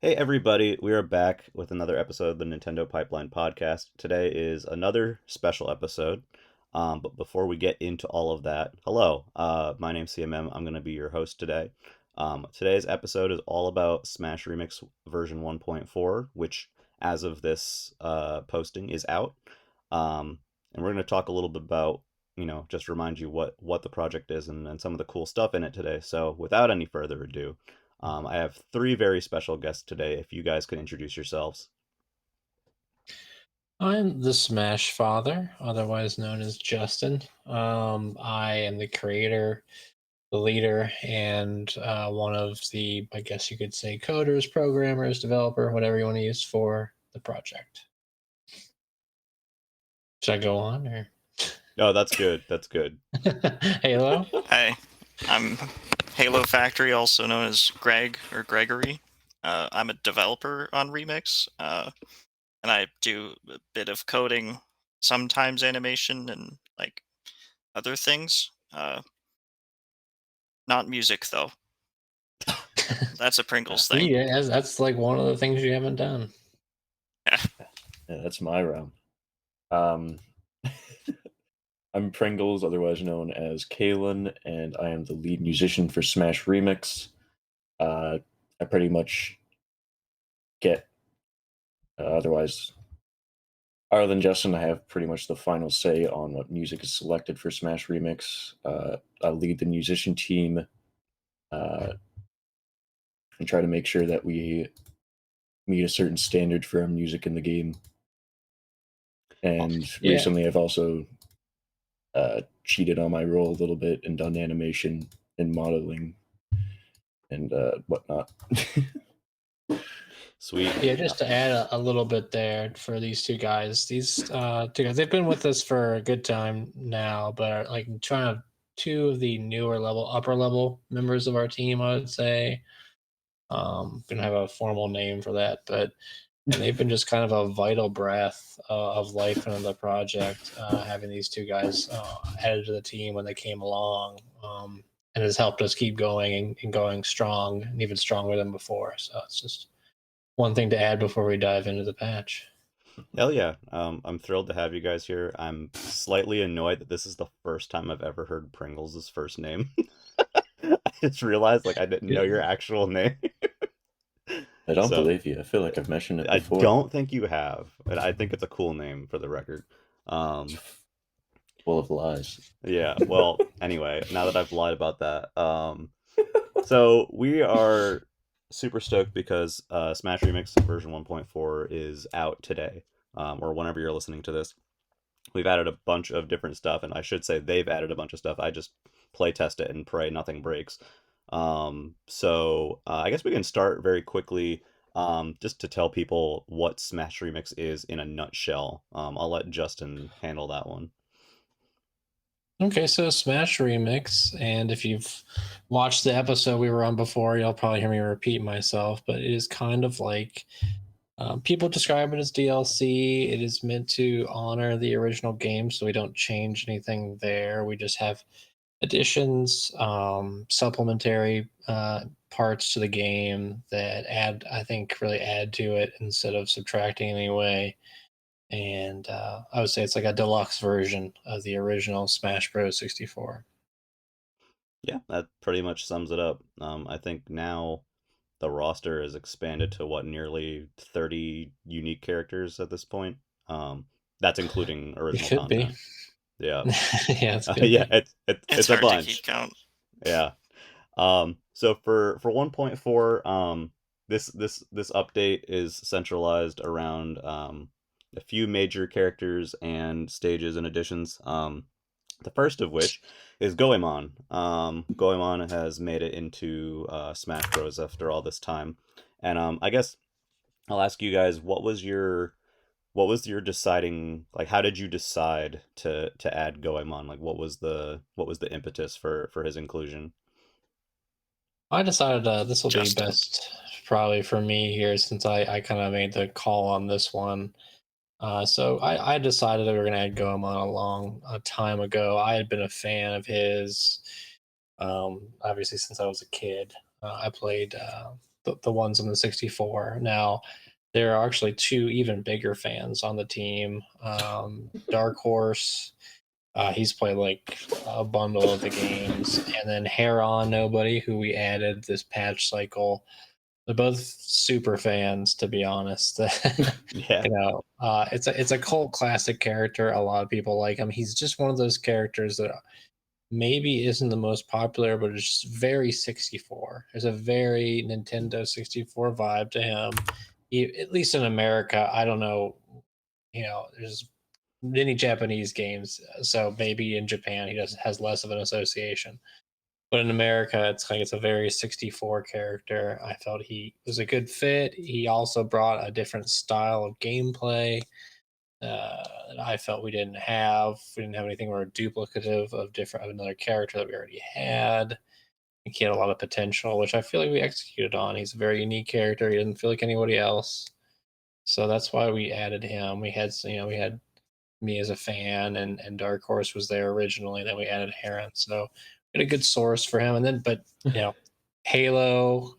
Hey everybody, we are back with another episode of the Nintendo Pipeline Podcast. Today is another special episode. But before we get into all of that, hello, my name's CMM. I'm going to be your host today. Today's episode is all about Smash Remix version 1.4, which as of this posting is out. And we're going to talk a little bit about, just remind you what the project is and some of the cool stuff in it today. So without any further ado, I have three very special guests today. If you guys could introduce yourselves. I'm the Smash Father, otherwise known as Justin. I am the creator, the leader, and one of the, I guess you could say, coders, programmers, developer, whatever you want to use for the project. Should I go on or? Oh, that's good. That's good. Halo? Hi, I'm halofactory, also known as Greg or Gregory. I'm a developer on Remix, and I do a bit of coding, sometimes animation, and like other things. Not music though. That's a Pringles thing. Yeah, that's like one of the things you haven't done. Yeah, that's my realm. I'm Pringles, otherwise known as Caelan, and I am the lead musician for Smash Remix. I pretty much get, otherwise, other than Justin, I have pretty much the final say on what music is selected for Smash Remix. I lead the musician team and try to make sure that we meet a certain standard for our music in the game. And recently, I've also cheated on my role a little bit and done animation and modeling and whatnot. Sweet. Yeah, just to add a little bit there for these two guys. These two guys, they've been with us for a good time now, but are like trying to two of the newer level, upper level members of our team, I would say. Gonna have a formal name for that, but and they've been just kind of a vital breath of life into the project. Having these two guys added to the team when they came along, and has helped us keep going and going strong and even stronger than before. So it's just one thing to add before we dive into the patch. Hell yeah. I'm thrilled to have you guys here. I'm slightly annoyed that this is the first time I've ever heard Pringles' first name. I just realized I didn't know your actual name. I don't believe you. I feel like I've mentioned it before. I don't think you have, but I think it's a cool name for the record. Full of lies. Yeah, well, anyway, now that I've lied about that, so we are super stoked because Smash Remix version 1.4 is out today, or whenever you're listening to this. We've added a bunch of different stuff, and I should say they've added a bunch of stuff. I just play test it and pray nothing breaks. So I guess we can start very quickly, just to tell people what Smash Remix is in a nutshell. I'll let Justin handle that one. Okay, so Smash Remix, and if you've watched the episode we were on before, you'll probably hear me repeat myself, but it is kind of like people describe it as DLC. It is meant to honor the original game, so we don't change anything there. We just have additions, supplementary parts to the game that really add to it instead of subtracting in any way. And I would say it's like a deluxe version of the original Smash Bros. 64. Yeah, that pretty much sums it up. I think now the roster is expanded to nearly 30 unique characters at this point. That's including original It could content. Be. Yeah. Yeah, it's a hard bunch. To keep count. Yeah. So for 1.4, this update is centralized around a few major characters and stages and additions. The first of which is Goemon. Goemon has made it into Smash Bros. After all this time, and I guess I'll ask you guys, what was your deciding, how did you decide to add Goemon? What was the impetus for his inclusion? I decided this will be best probably for me here since I kind of made the call on this one. So I decided that we were going to add Goemon a long time ago. I had been a fan of his, obviously, since I was a kid. I played the ones on the 64. Now, there are actually two even bigger fans on the team. Dark Horse, he's played like a bundle of the games, and then Heron Nobody, who we added this patch cycle. They're both super fans, to be honest. Yeah. It's a cult classic character. A lot of people like him. He's just one of those characters that maybe isn't the most popular, but it's just very 64. There's a very Nintendo 64 vibe to him. At least in America, I don't know. There's many Japanese games, so maybe in Japan he has less of an association. But in America, it's a very 64 character. I felt he was a good fit. He also brought a different style of gameplay that I felt we didn't have. We didn't have anything where duplicative of another character that we already had. He had a lot of potential, which I feel like we executed on. He's a very unique character. He doesn't feel like anybody else. So that's why we added him. We had me as a fan, and Dark Horse was there originally. Then we added Heron, so we had a good source for him. And then, but Halo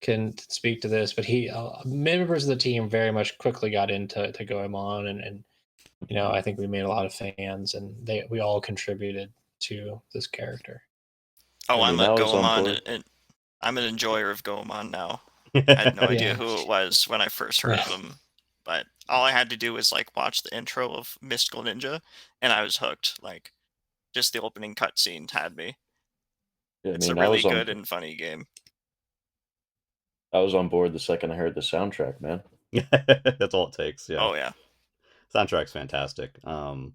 can speak to this, but he members of the team very much quickly got into Goemon, and I think we made a lot of fans, and we all contributed to this character. Oh, I mean, I'm a I was on board. Goemon, and I'm an enjoyer of Goemon now. I had no idea who it was when I first heard of him, but all I had to do was like watch the intro of Mystical Ninja, and I was hooked. Like, just the opening cutscene had me. Yeah, It's a really good and funny game. I was on board the second I heard the soundtrack, man. That's all it takes. Yeah. Oh yeah. Soundtrack's fantastic. And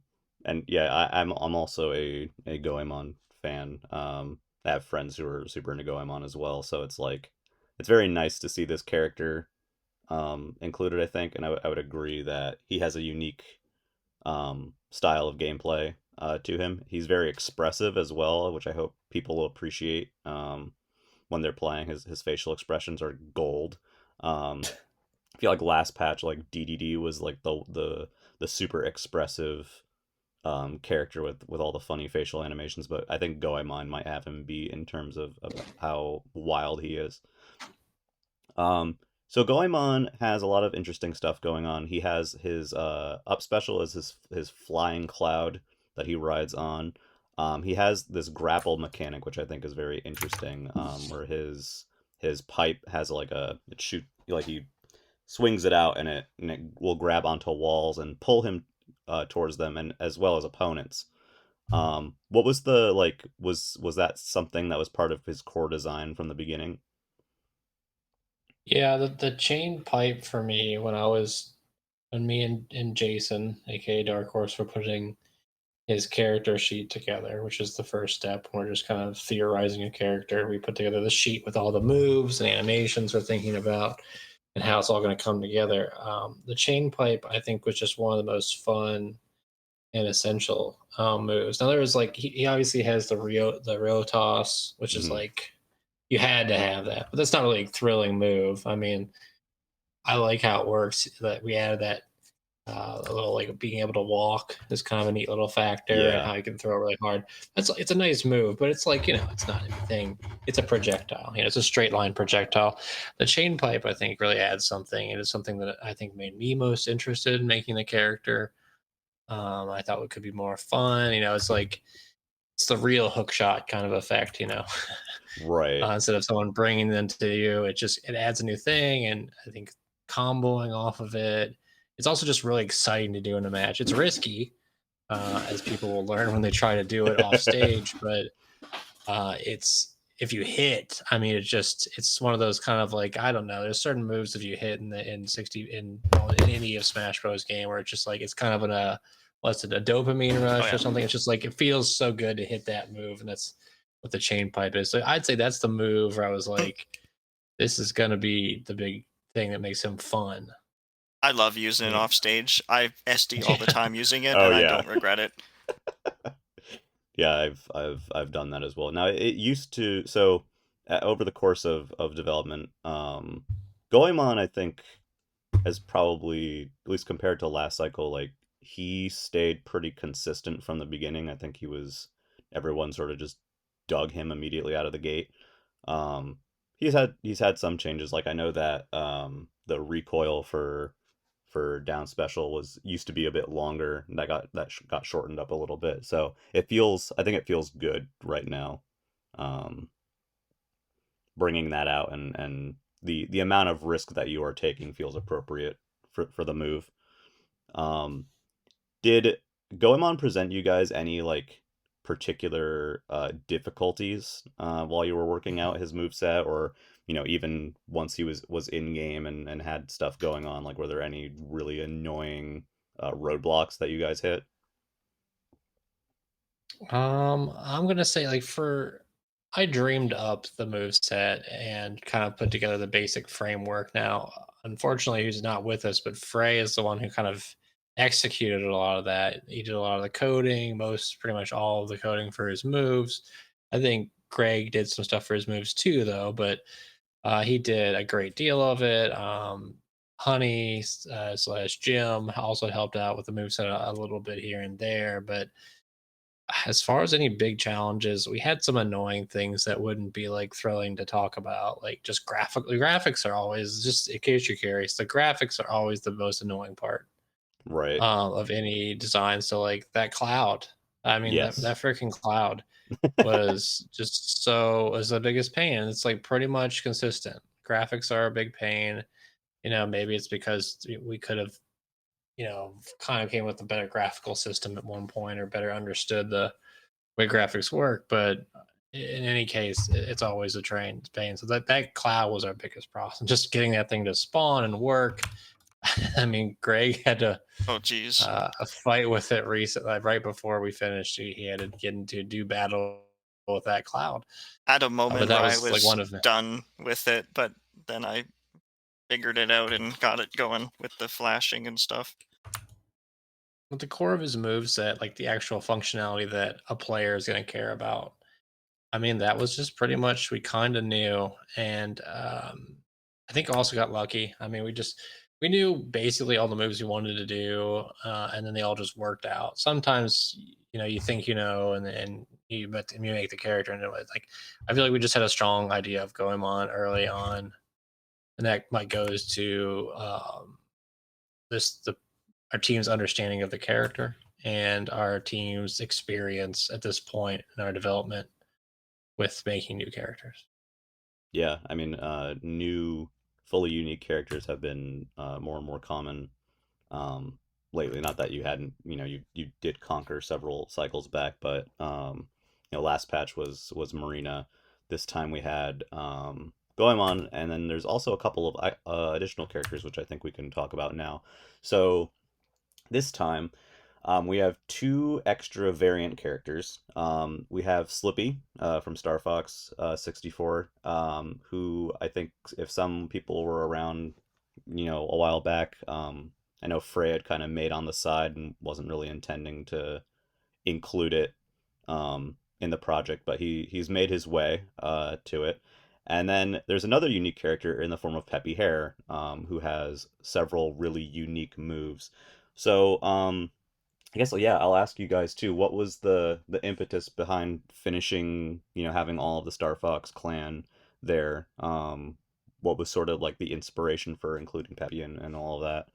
yeah, I'm also a Goemon fan. I have friends who are super into Goemon as well, so it's like it's very nice to see this character included, I think, and I would agree that he has a unique style of gameplay to him. He's very expressive as well, which I hope people will appreciate when they're playing. His facial expressions are gold. I feel like last patch, like DDD was like the super expressive character with all the funny facial animations, but I think Goemon might have him be in terms of how wild he is. So Goemon has a lot of interesting stuff going on. He has his up special is his flying cloud that he rides on. He has this grapple mechanic, which I think is very interesting, where his pipe has like it shoot like he swings it out and it will grab onto walls and pull him towards them, and as well as opponents. What was the like was that something that was part of his core design from the beginning? Yeah, the chain pipe for me when me and Jason, aka Dark Horse, were putting his character sheet together, which is the first step. We're just kind of theorizing a character. We put together the sheet with all the moves and animations we're thinking about and how it's all going to come together. The chain pipe, I think, was just one of the most fun and essential moves. Now there was like he obviously has the Rio toss, which is like you had to have that, but that's not really a thrilling move. I mean, I like how it works that we added that a little like being able to walk is kind of a neat little factor, and Yeah. how you can throw really hard. It's a nice move, but it's like it's not anything. It's a projectile. It's a straight line projectile. The chain pipe, I think, really adds something. It is something that I think made me most interested in making the character. I thought it could be more fun. It's like it's the real hook shot kind of effect. Right. Instead of someone bringing them to you, it adds a new thing, and I think comboing off of it. It's also just really exciting to do in a match. It's risky, as people will learn when they try to do it off stage, but it's if you hit, I mean, it's one of those kind of like I don't know. There's certain moves if you hit in any of Smash Bros. Game where it's just like it's kind of a dopamine rush or something. It's just like it feels so good to hit that move, and that's what the chain pipe is. So I'd say that's the move where I was like, this is gonna be the big thing that makes him fun. I love using it off stage. I SD all the time using it, Oh, and I yeah. don't regret it. Yeah, I've done that as well. Now it used to so over the course of development, Goemon I think has probably at least compared to last cycle, like he stayed pretty consistent from the beginning. I think everyone sort of just dug him immediately out of the gate. he's had some changes. Like I know that the recoil for down special was used to be a bit longer, and got shortened up a little bit. So I think it feels good right now, um, bringing that out, and the amount of risk that you are taking feels appropriate for the move. Um, did Goemon present you guys any like particular difficulties while you were working out his moveset, or even once he was in game and had stuff going on? Like, were there any really annoying roadblocks that you guys hit? I'm gonna say like I dreamed up the move set and kind of put together the basic framework. Now, unfortunately, he's not with us, but Frey is the one who kind of executed a lot of that. He did a lot of the coding, pretty much all of the coding for his moves. I think Greg did some stuff for his moves too, though, but he did a great deal of it. Honey slash Jim also helped out with the moveset a little bit here and there, but as far as any big challenges, we had some annoying things that wouldn't be like thrilling to talk about. Like just graphics are always, just in case you're curious, the graphics are always the most annoying part Right. of any design. So like that cloud, I mean that Yes. freaking cloud was the biggest pain. It's like pretty much consistent. Graphics are a big pain. Maybe it's because we could have kind of came with a better graphical system at one point or better understood the way graphics work. But in any case, it's always a pain. So that cloud was our biggest problem. Just getting that thing to spawn and work. I mean, Greg had to Oh, geez. a fight with it recently, like right before we finished. He had to get into do battle with that cloud. I had a But moment that where I was like was one of them. done with it, but then I figured it out and got it going with the flashing and stuff. With the core of his move set, like the actual functionality that a player is going to care about. I mean, that was just pretty much we kind of knew, and I think also got lucky. I mean, we knew basically all the moves we wanted to do, and then they all just worked out. Sometimes you think and then you make the character, and like I feel like we just had a strong idea of going on early on, and that might goes to this the our team's understanding of the character and our team's experience at this point in our development with making new characters. Yeah, I mean, new, fully unique characters have been more and more common um, lately. Not that you hadn't, you did conquer several cycles back, but last patch was Marina. This time we had Goemon, and then there's also a couple of additional characters which I think we can talk about now. So this time we have two extra variant characters. We have Slippy from Star Fox 64, who I think if some people were around, a while back, I know Frey had kind of made on the side and wasn't really intending to include it in the project, but he's made his way to it. And then there's another unique character in the form of Peppy Hare, who has several really unique moves. So, I guess yeah, I'll ask you guys too. What was the impetus behind finishing, having all of the Star Fox clan there? What was sort of like the inspiration for including Peppy and all of that?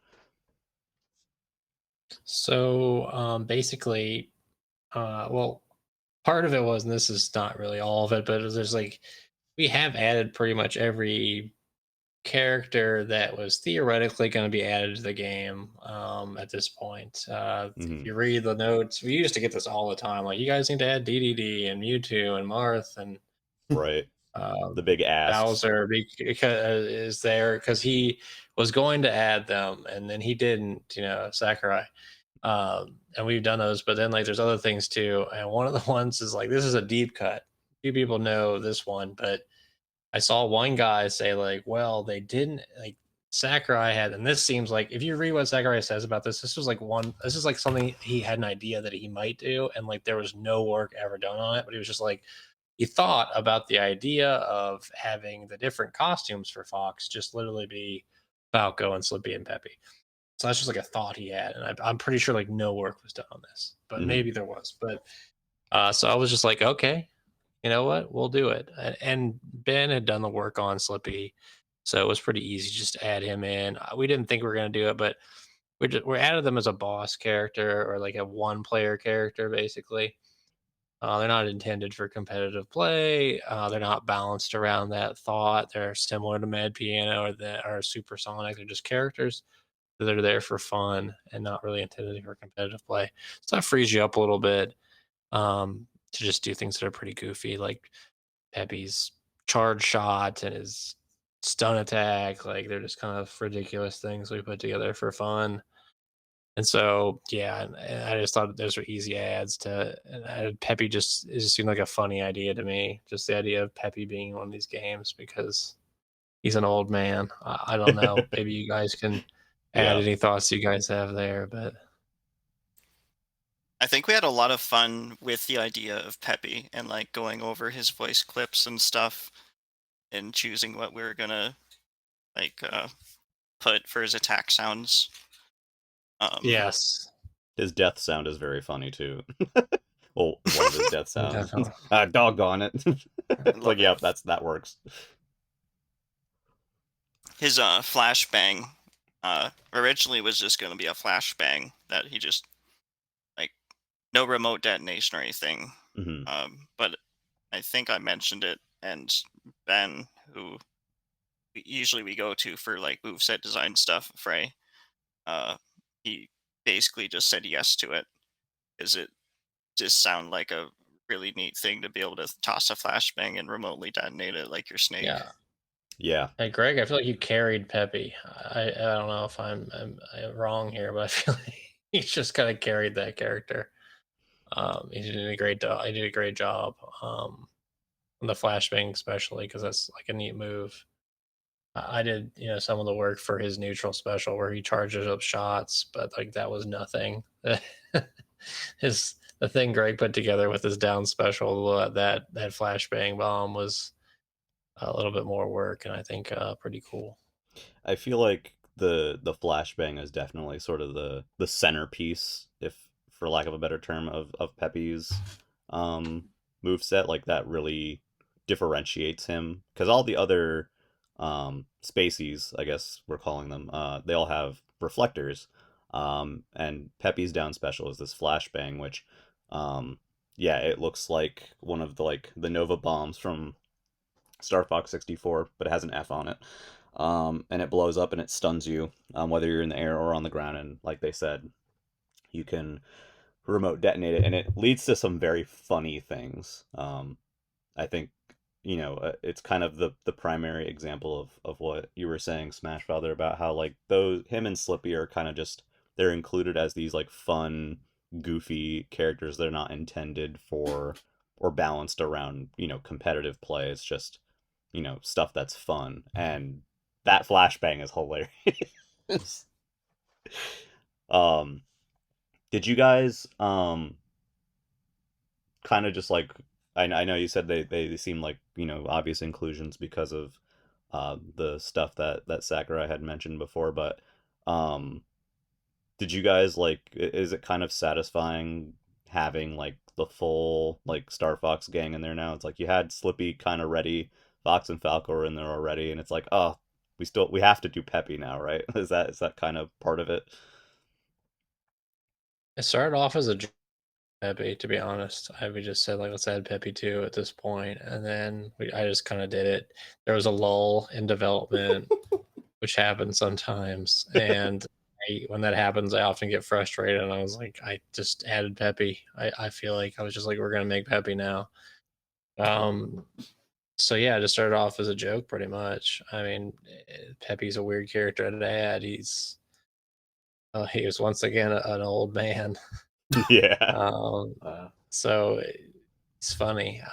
So basically, well, part of it was, and this is not really all of it, but there's like we have added pretty much every character that was theoretically going to be added to the game at this point. If Hmm. you read the notes, we used to get this all the time. Like, you guys need to add DDD and Mewtwo and Marth and Right. um, The big asks. Bowser because is there because he was going to add them and then he didn't. Sakurai. And we've done those, but then like there's other things too. And one of the ones is like this is a deep cut. Few people know this one, but I saw one guy say like, well, they didn't like Sakurai had, and this seems like if you read what Sakurai says about this, this is like something he had an idea that he might do, and like there was no work ever done on it, but he was just like he thought about the idea of having the different costumes for Fox just literally be Falco and Slippy and Peppy. So that's just like a thought he had, and I'm pretty sure like no work was done on this, but Hmm. maybe there was. But so I was just like, okay, you know what, we'll do it. And Ben had done the work on Slippy, so it was pretty easy just to add him in. We didn't think we were going to do it, but we added them as a boss character or like a one player character, basically. They're not intended for competitive play. They're not balanced around that thought. They're similar to Mad Piano or Supersonic. They're just characters that are there for fun and not really intended for competitive play. So that frees you up a little bit to just do things that are pretty goofy, like Pepe's charge shot and his stun attack. Like they're just kind of ridiculous things we put together for fun. And so, yeah, and I just thought those were easy ads to. And Peppy it just seemed like a funny idea to me. Just the idea of Peppy being in one of these games because he's an old man. I don't know. Maybe you guys can add Yeah. any thoughts you guys have there, but I think we had a lot of fun with the idea of Peppy and like going over his voice clips and stuff and choosing what we were gonna like put for his attack sounds. yes, His death sound is very funny too. Well, one of his death sounds. definitely. Doggone it. It's like, yeah, that works. His flashbang originally was just gonna be a flashbang that he just like no remote detonation or anything. Hmm. But I think I mentioned it, and Ben, who usually we go to for like moveset design stuff, Frey, he basically just said yes to it because it just sounded like a really neat thing to be able to toss a flashbang and remotely detonate it like your snake. Yeah. Yeah. Hey, Greg, I feel like you carried Peppy. I don't know if I'm wrong here, but I feel like he just kind of carried that character. He did a great job. He did a great job on the flashbang, especially because that's like a neat move. I did, some of the work for his neutral special where he charges up shots, but like that was nothing. The thing Greg put together with his down special, that flashbang bomb was a little bit more work, and I think pretty cool. I feel like the flashbang is definitely sort of the centerpiece, if for lack of a better term, of Pepe's move set. Like that really differentiates him because all the other spacies, I guess we're calling them, they all have reflectors. And Pepe's down special is this flashbang, which yeah, it looks like one of the Nova bombs from Star Fox 64, but it has an F on it. And it blows up and it stuns you, whether you're in the air or on the ground. And like they said, you can remote detonate it, and it leads to some very funny things. I think it's kind of the primary example of what you were saying, Smash Father, about how like him and Slippy are kind of just they're included as these like fun, goofy characters. They're not intended for or balanced around competitive play. It's just stuff that's fun, and that flashbang is hilarious. um did you guys kind of just like I know you said they seem like obvious inclusions because of the stuff that Sakurai had mentioned before, but um did you guys like is it kind of satisfying having like the full like Star Fox gang in there now? It's like you had Slippy kind of ready, Fox and Falco are in there already, and it's like, oh, we have to do Peppy now, right? Is that kind of part of it? It started off as a Peppy, to be honest. We just said like let's add Peppy 2 at this point, and then I just kind of did it. There was a lull in development, which happens sometimes, and when that happens, I often get frustrated, and I was like, I just added Peppy. I feel like I was just like, we're gonna make Peppy now. So yeah, I just started off as a joke, pretty much. I mean, Peppy's a weird character to add. He was once again an old man. Yeah. So it's funny.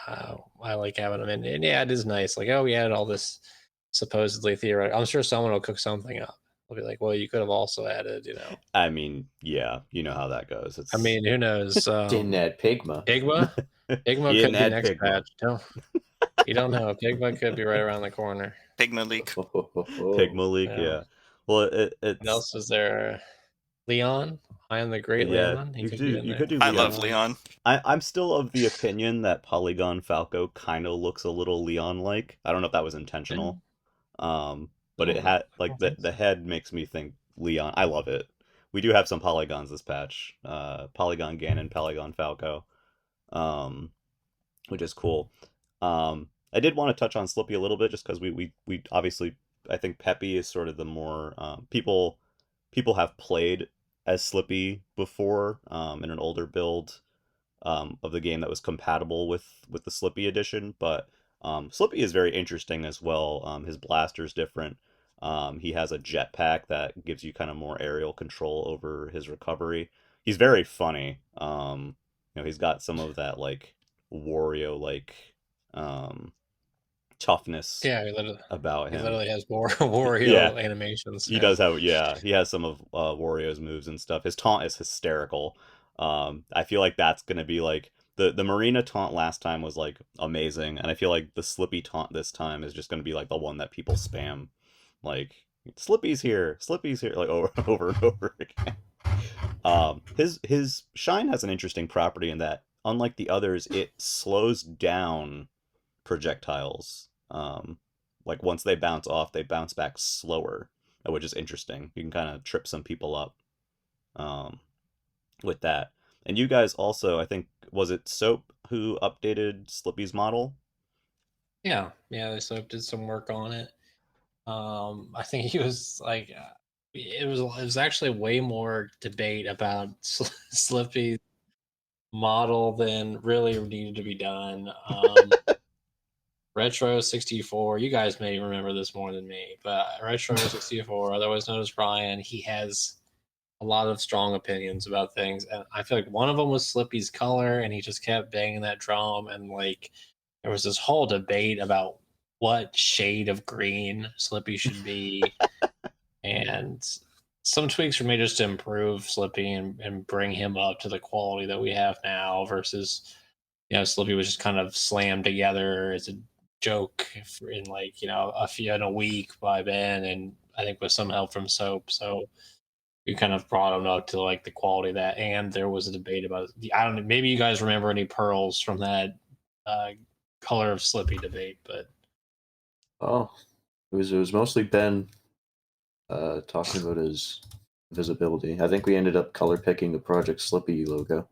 I like having him in, and yeah, it is nice. Like, oh, we added all this supposedly theoretical. I'm sure someone will cook something up. They'll be like, well, you could have also added, I mean, yeah, you know how that goes. I mean, who knows? Didn't add Pigma. Pigma You could didn't be add next Pigma. patch. You don't know. Pigma could be right around the corner. Pigma leak. Pigma leak, yeah. Well, What it's else is there? Leon. I am the great Yeah, Leon. He you could could do get in there. I Leon. love Leon. I'm still of the opinion that Polygon Falco kind of looks a little Leon-like. I don't know if that was intentional. But it had I like don't think the so. head makes me think Leon. I love it. We do have some polygons this patch. Polygon Ganon, Polygon Falco. Um, which is cool. I did want to touch on Slippy a little bit just because we obviously I think Peppy is sort of the more people have played as Slippy before in an older build of the game that was compatible with the Slippy edition. But Slippy is very interesting as well. His blaster's different. He has a jetpack that gives you kind of more aerial control over his recovery. He's very funny. He's got some of that like Wario like um, toughness Yeah, about he him. literally has Yeah, Wario animations. he Yeah. does have, yeah, he has some of Wario's moves and stuff. His taunt is hysterical. I feel like that's gonna be like the Marina taunt last time was like amazing, and I feel like the Slippy taunt this time is just gonna be like the one that people spam, like Slippy's here, like over and over again. His shine has an interesting property in that, unlike the others, it slows down projectiles. Like once they bounce off, they bounce back slower, which is interesting. You can kind of trip some people up um, with that. And you guys also, I think, was it Soap who updated Slippy's model? Yeah, they sort of did some work on it. I think he was like, it was actually way more debate about Slippy's model than really needed to be done. Retro 64, you guys may remember this more than me, but Retro 64, otherwise known as Brian, he has a lot of strong opinions about things. And I feel like one of them was Slippy's color, and he just kept banging that drum. And like, there was this whole debate about what shade of green Slippy should be. And some tweaks were made just to improve Slippy and bring him up to the quality that we have now versus, Slippy was just kind of slammed together as a joke in like, in a week by Ben, and I think with some help from Soap. So we kind of brought him up to like the quality of that. And there was a debate about, I don't know, maybe you guys remember any pearls from that uh, color of Slippy debate, but Oh, it was mostly Ben talking about his visibility. I think we ended up color picking the Project Slippy logo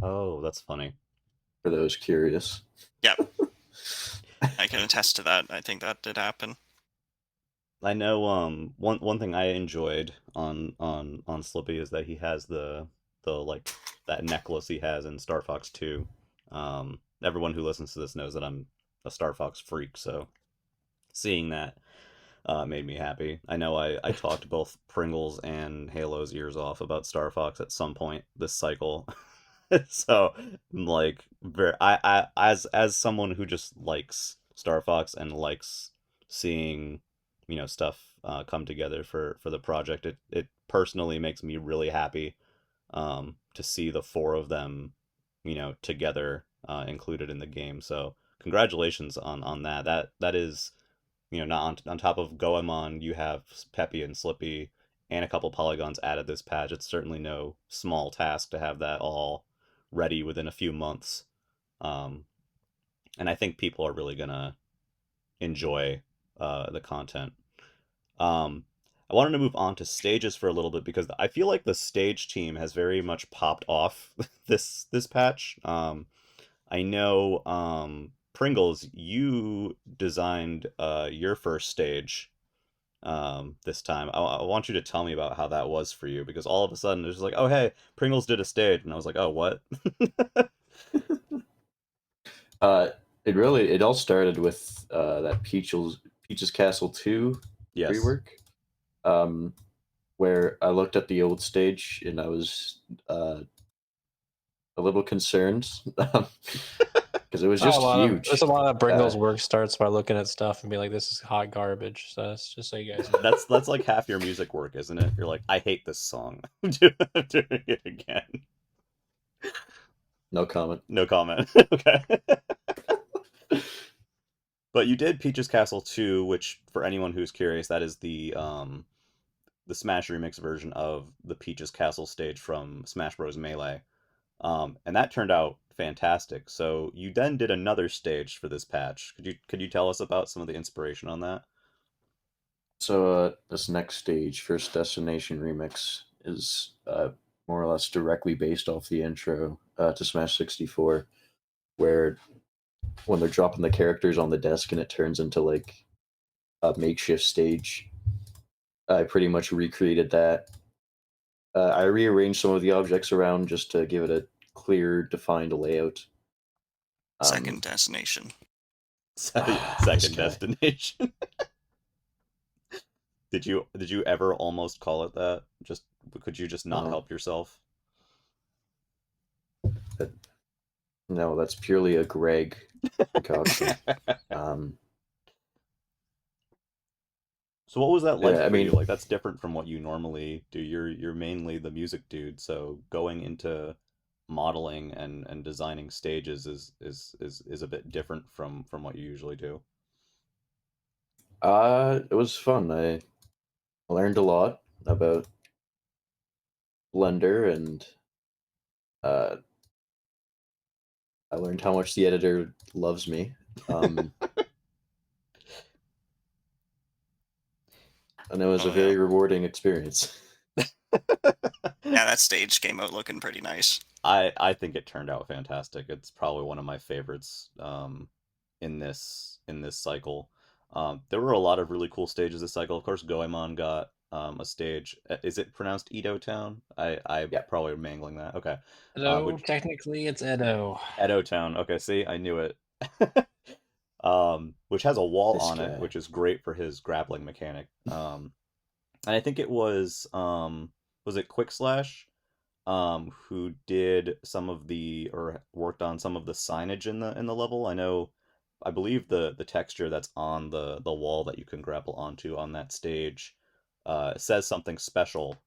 Oh, that's funny. for those curious. Yep, I can attest to that. I think that did happen. I know one thing I enjoyed on Slippy is that he has the like that necklace he has in Star Fox 2. Everyone who listens to this knows that I'm a Star Fox freak, so seeing that made me happy. I know I talked both Pringles and Halo's ears off about Star Fox at some point this cycle. So like as someone who just likes Star Fox and likes seeing stuff come together for the project, it personally makes me really happy to see the four of them together included in the game. So congratulations on that. That is not on top of Goemon, you have Peppy and Slippy and a couple polygons added this patch. It's certainly no small task to have that all ready within a few months. Um, and I think people are really gonna enjoy the content. I wanted to move on to stages for a little bit because I feel like the stage team has very much popped off this patch. I know Pringles, you designed your first stage this time. I want you to tell me about how that was for you because all of a sudden it was like, oh hey, Pringles did a stage, and I was like, oh what? Uh, it all started with that Peach's Castle 2 Yes. rework, where I looked at the old stage and I was a little concerned because it was just huge. there's a lot of Pringles work starts by looking at stuff and be like, this is hot garbage. So that's just so you guys know. That's like half your music work, isn't it? You're like, I hate this song. Doing it again. No comment. No comment. Okay. But you did Peach's Castle 2, which for anyone who's curious, that is the Smash Remix version of the Peach's Castle stage from Smash Bros. Melee. And that turned out fantastic. So you then did another stage for this patch. Could you tell us about some of the inspiration on that? So this next stage, First Destination Remix, is more or less directly based off the intro to Smash 64, where when they're dropping the characters on the desk and it turns into like a makeshift stage, I pretty much recreated that. I rearranged some of the objects around just to give it a clear, defined layout. Second destination. This Second guy. destination. Did you ever almost call it that? Just could you just not help yourself? No, that's purely a Greg concoction. So what was that like Yeah, I for you? mean- Like that's different from what you normally do. You're mainly the music dude, so going into modeling and designing stages is a bit different from what you usually do. It was fun. I learned a lot about Blender, and I learned how much the editor loves me. And it was Oh, a very yeah. rewarding experience. Yeah, that stage came out looking pretty nice. I think it turned out fantastic. It's probably one of my favorites in this cycle. There were a lot of really cool stages this cycle. Of course, Goemon got a stage. Is it pronounced Edo Town? I Yeah. probably mangling that. Okay. Edo, technically it's Edo. Edo Town. Okay, see, I knew it. Which has a wall This on guy. it, which is great for his grappling mechanic. And I think it was it Quick Slash, who did some of the or worked on some of the signage in the level. I believe the texture that's on the wall that you can grapple onto on that stage says something special.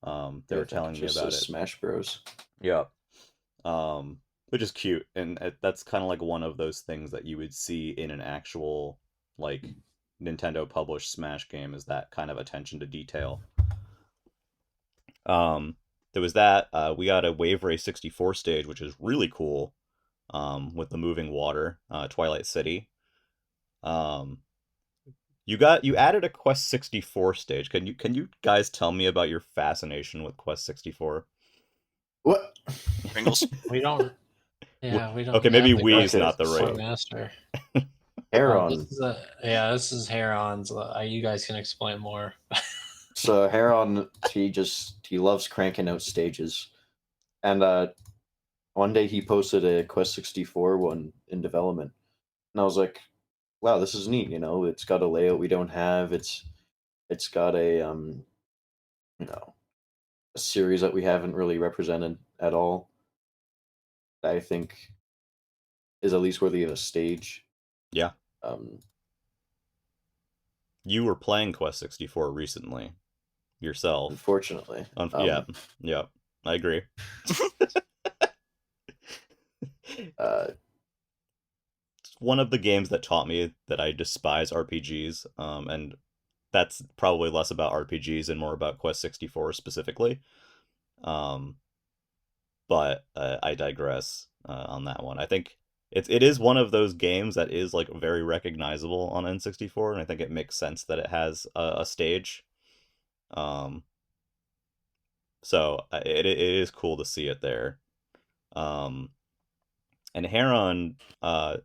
They were telling me about it. Smash Bros. Yeah. Which is cute, and that's kind of like one of those things that you would see in an actual like Nintendo published Smash game, is that kind of attention to detail. There was that. We got a Wave Race 64 stage, which is really cool, with the moving water, Twilight City. You added a Quest 64 stage. Can you guys tell me about your fascination with Quest 64? What? Pringles. We don't. Yeah, we don't. Okay, maybe have the Wii's Quest not the for right. master. Heron. This is Heron's. You guys can explain more. So Heron, he loves cranking out stages, and one day he posted a Quest 64 one in development, and I was like, "Wow, this is neat." It's got a layout we don't have. It's got you know, a series that we haven't really represented at all. That I think is at least worthy of a stage. Yeah. Um, You were playing Quest 64 recently yourself. Unfortunately. Yeah, I agree. It's one of the games that taught me that I despise RPGs, and that's probably less about RPGs and more about Quest 64 specifically. But I digress on that one. I think it is one of those games that is like very recognizable on N64, and I think it makes sense that it has a stage. So it is cool to see it there. And Heron, if I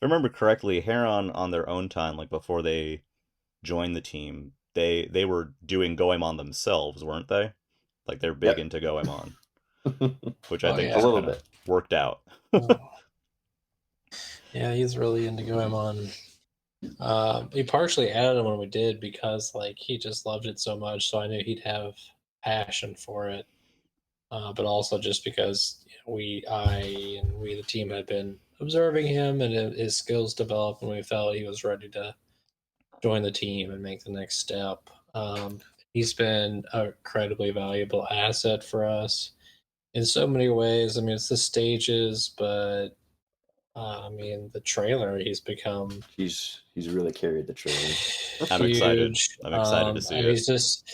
remember correctly, Heron on their own time, like before they joined the team, they were doing Goemon themselves, weren't they? Like they're big Yep. into Goemon, which I Oh, think yeah. just A little kinda bit. worked out. Yeah, he's really into Goemon. He partially added him when we did because like he just loved it so much, so I knew he'd have passion for it. But also just because we the team had been observing him and his skills develop, and we felt he was ready to join the team and make the next step. He's been an incredibly valuable asset for us in so many ways. I mean, it's the stages, but I mean, the trailer, he's become He's really carried the trailer. I'm excited. huge. I'm excited to see And it. he's just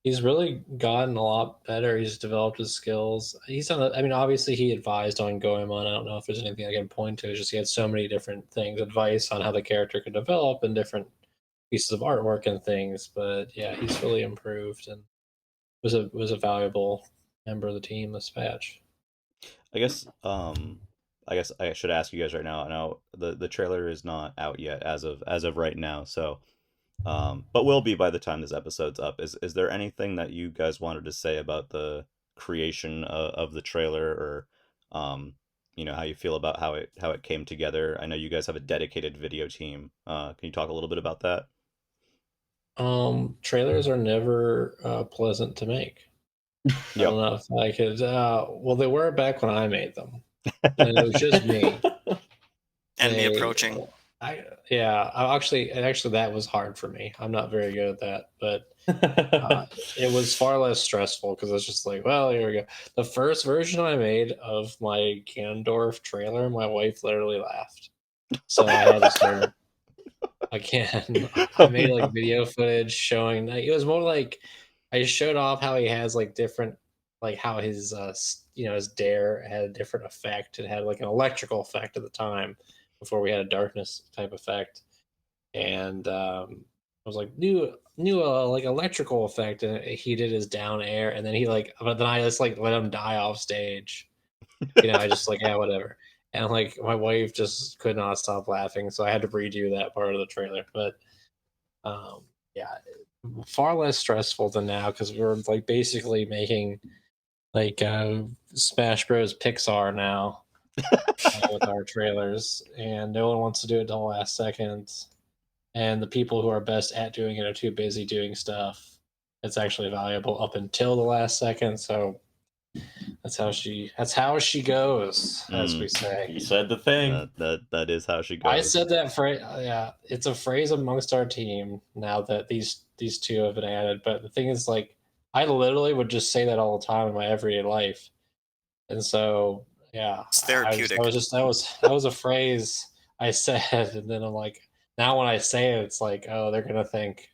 He's really gotten a lot better. He's developed his skills. He's done. I mean, obviously, he advised on Goemon. I don't know if there's anything I can point to. It's just he had so many different things, advice on how the character could develop, and different pieces of artwork and things. But yeah, he's really improved and was a valuable member of the team this patch. I guess I guess I should ask you guys right now. I know the trailer is not out yet as of right now, so but will be by the time this episode's up. Is there anything that you guys wanted to say about the creation of the trailer, or how you feel about how it came together? I know you guys have a dedicated video team. Can you talk a little bit about that? Trailers are never pleasant to make. I Yep. don't know if I could. Well, they were back when I made them, and it was just me. Enemy approaching. Actually, that was hard for me. I'm not very good at that, but it was far less stressful because it's just like, well, here we go. The first version I made of my Ganondorf trailer, my wife literally laughed, so I had to start again. I made no. like video footage showing. It was more like I showed off how he has like different, like how his his dare had a different effect. It had like an electrical effect at the time before we had a darkness type effect, and I was like new like electrical effect, and he did his down air, and then but then I just like let him die off stage. I just like, yeah, whatever. And like my wife just could not stop laughing, so I had to redo that part of the trailer. But yeah, far less stressful than now because we're like basically making like Smash Bros. Pixar now with our trailers, and no one wants to do it till the last second. And the people who are best at doing it are too busy doing stuff that's actually valuable up until the last second. So that's how she goes, as we say. You said the thing. That is how she I goes. said that phrase. Yeah, it's a phrase amongst our team now that these two have been added. But the thing is, like, I literally would just say that all the time in my everyday life, and so yeah, It's therapeutic. That was a phrase I said, and then I'm like, now when I say it, it's like, oh, they're gonna think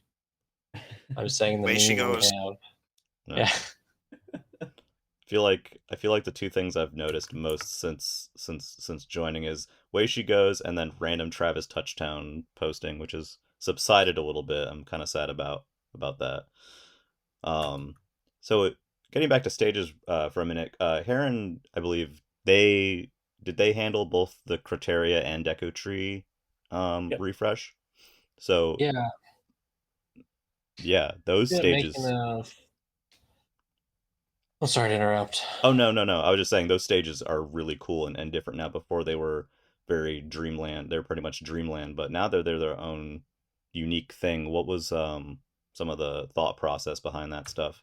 I'm saying the Way she meme we goes. have. No. Yeah. I feel like the two things I've noticed most since joining is way she goes, and then random Travis touchdown posting, which has subsided a little bit. I'm kind of sad about that. So getting back to stages for a minute, Heron, I believe they handle both the Criteria and Deco Tree Yep. refresh. So Yeah. those stages. I'm sorry to interrupt. Oh no. I was just saying those stages are really cool and different now. Before they were very Dreamland. They're pretty much Dreamland, but now they're their own unique thing. What was some of the thought process behind that stuff?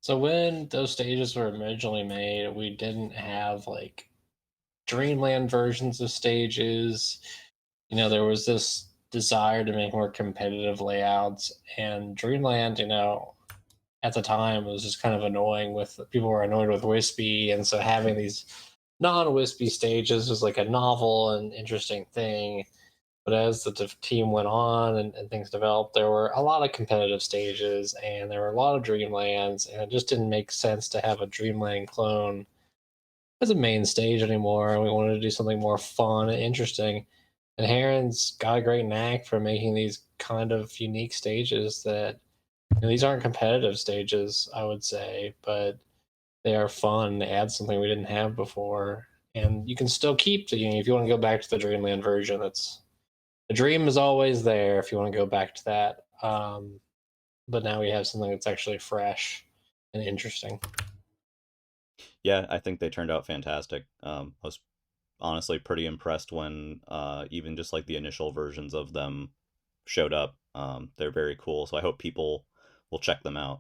So when those stages were originally made, we didn't have like Dreamland versions of stages. There was this desire to make more competitive layouts, and Dreamland, at the time was just kind of annoying with people were annoyed with Wispy, and so having these non-Wispy stages was like a novel and interesting thing. But as the team went on and things developed, there were a lot of competitive stages and there were a lot of Dreamlands, and it just didn't make sense to have a Dreamland clone as a main stage anymore. And we wanted to do something more fun and interesting. And Heron's got a great knack for making these kind of unique stages that these aren't competitive stages, I would say, but they are fun. They add something we didn't have before. And you can still keep if you want to go back to the Dreamland version, the dream is always there if you want to go back to that. But now we have something that's actually fresh and interesting. Yeah, I think they turned out fantastic. I was honestly pretty impressed when even just like the initial versions of them showed up. They're very cool, so I hope people will check them out.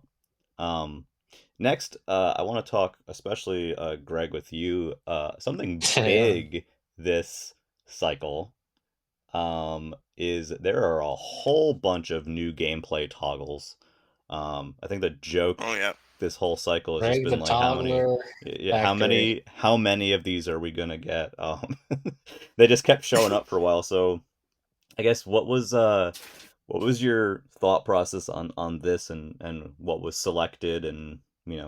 Next, I want to talk, especially Greg, with you. Something big this cycle is there are a whole bunch of new gameplay toggles. I think the joke this whole cycle has just been like how many of these are we gonna get? They just kept showing up for a while. So I guess what What was your thought process on this and what was selected and,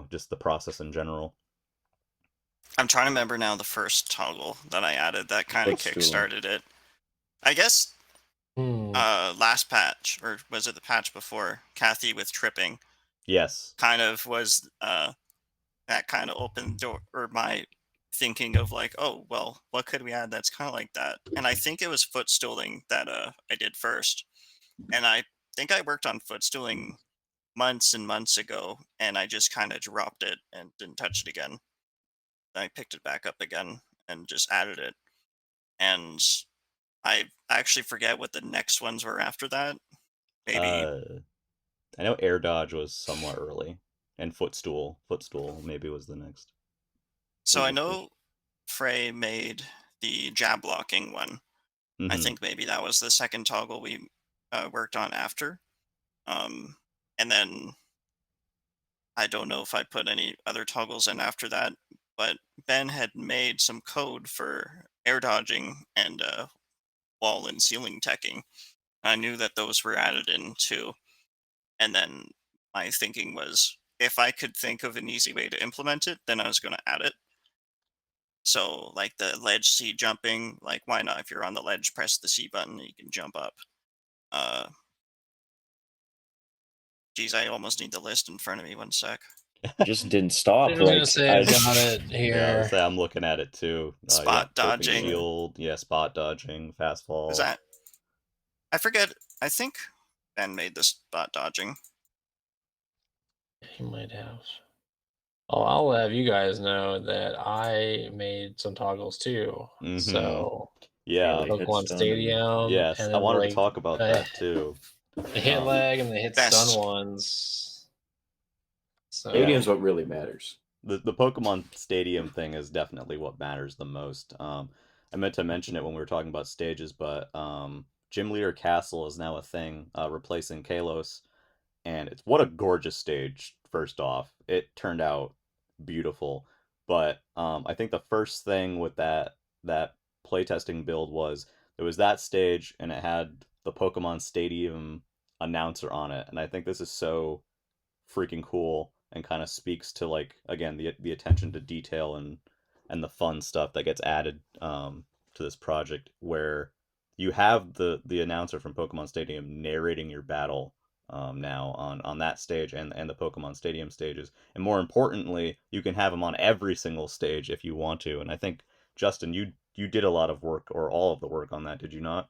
just the process in general? I'm trying to remember now the first toggle that I added that kind of Footstooling. kickstarted it. I guess Hmm. last patch, or was it the patch before, Kathy with tripping Yes. kind of was that kind of opened door or my thinking of like, oh well, what could we add that's kind of like that? And I think it was footstooling that I did first, and I think I worked on footstooling months and months ago, and I just kind of dropped it and didn't touch it again. I picked it back up again and just added it, and I actually forget what the next ones were after that. Maybe Uh, I know air dodge was somewhat early, and footstool maybe was the next. so. Was I the first. know Frey made the jab blocking one. I Mm-hmm. think maybe that was the second toggle we worked on after. Um, and then I don't know if I put any other toggles in after that, but Ben had made some code for air dodging and wall and ceiling teching. I knew that those were added in too. And then my thinking was if I could think of an easy way to implement it, then I was going to add it. So, like the ledge C jumping, like why not? If you're on the ledge, press the C button and you can jump up. Uh, Geez, I almost need the list in front of me. One sec. Just didn't I stop. was gonna Like say I I've got it Yeah, I would here. say I'm looking at it too. Yeah, Spot coping dodging. yeah. shield. Yeah, spot dodging, fast Was fall. that? I forget. I think Ben made this spot dodging. He might have. Oh, I'll have you guys know that I made some toggles too. Mm-hmm. So Yeah. Melee hit Pokemon stun and Stadium, Yes, and I then wanted to like talk about that too. the hit Um, leg and the hit stun Best. ones. yeah, Stadium's So what really matters. the Pokemon Stadium thing is definitely what matters the most. I meant to mention it when we were talking about stages, but Gym Leader Castle is now a thing, replacing Kalos, and it's what a gorgeous stage. First off, it turned out beautiful, but I think the first thing with that playtesting build was there was that stage and it had the Pokemon Stadium announcer on it, and I think this is so freaking cool and kind of speaks to, like, again, the attention to detail and the fun stuff that gets added to this project, where you have the announcer from Pokemon Stadium narrating your battle now on that stage and the Pokemon Stadium stages, and more importantly, you can have him on every single stage if you want to. And I think, Justin, you did a lot of work, or all of the work on that, did you not?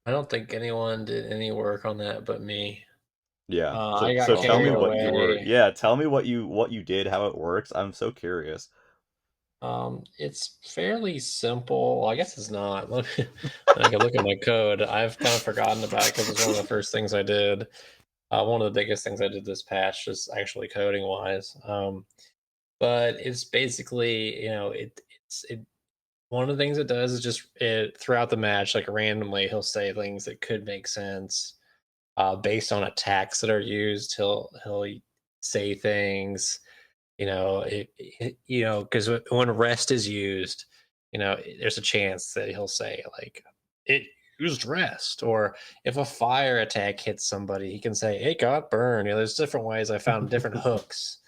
I don't think anyone did any work on that but me. Yeah. So I got so tell me carried Well, what you were. away. Yeah, tell me what you did, how it works. I'm so curious. It's fairly simple. I guess it's not. I can look at my code. I've kind of forgotten about it because it's one of the first things I did. One of the biggest things I did this patch, just actually coding wise. But it's basically, it. One of the things it does is just it throughout the match, like randomly, he'll say things that could make sense based on attacks that are used. He'll say things, because when rest is used, there's a chance that he'll say like it used rest, or if a fire attack hits somebody, he can say it got burned. There's different ways. I found different hooks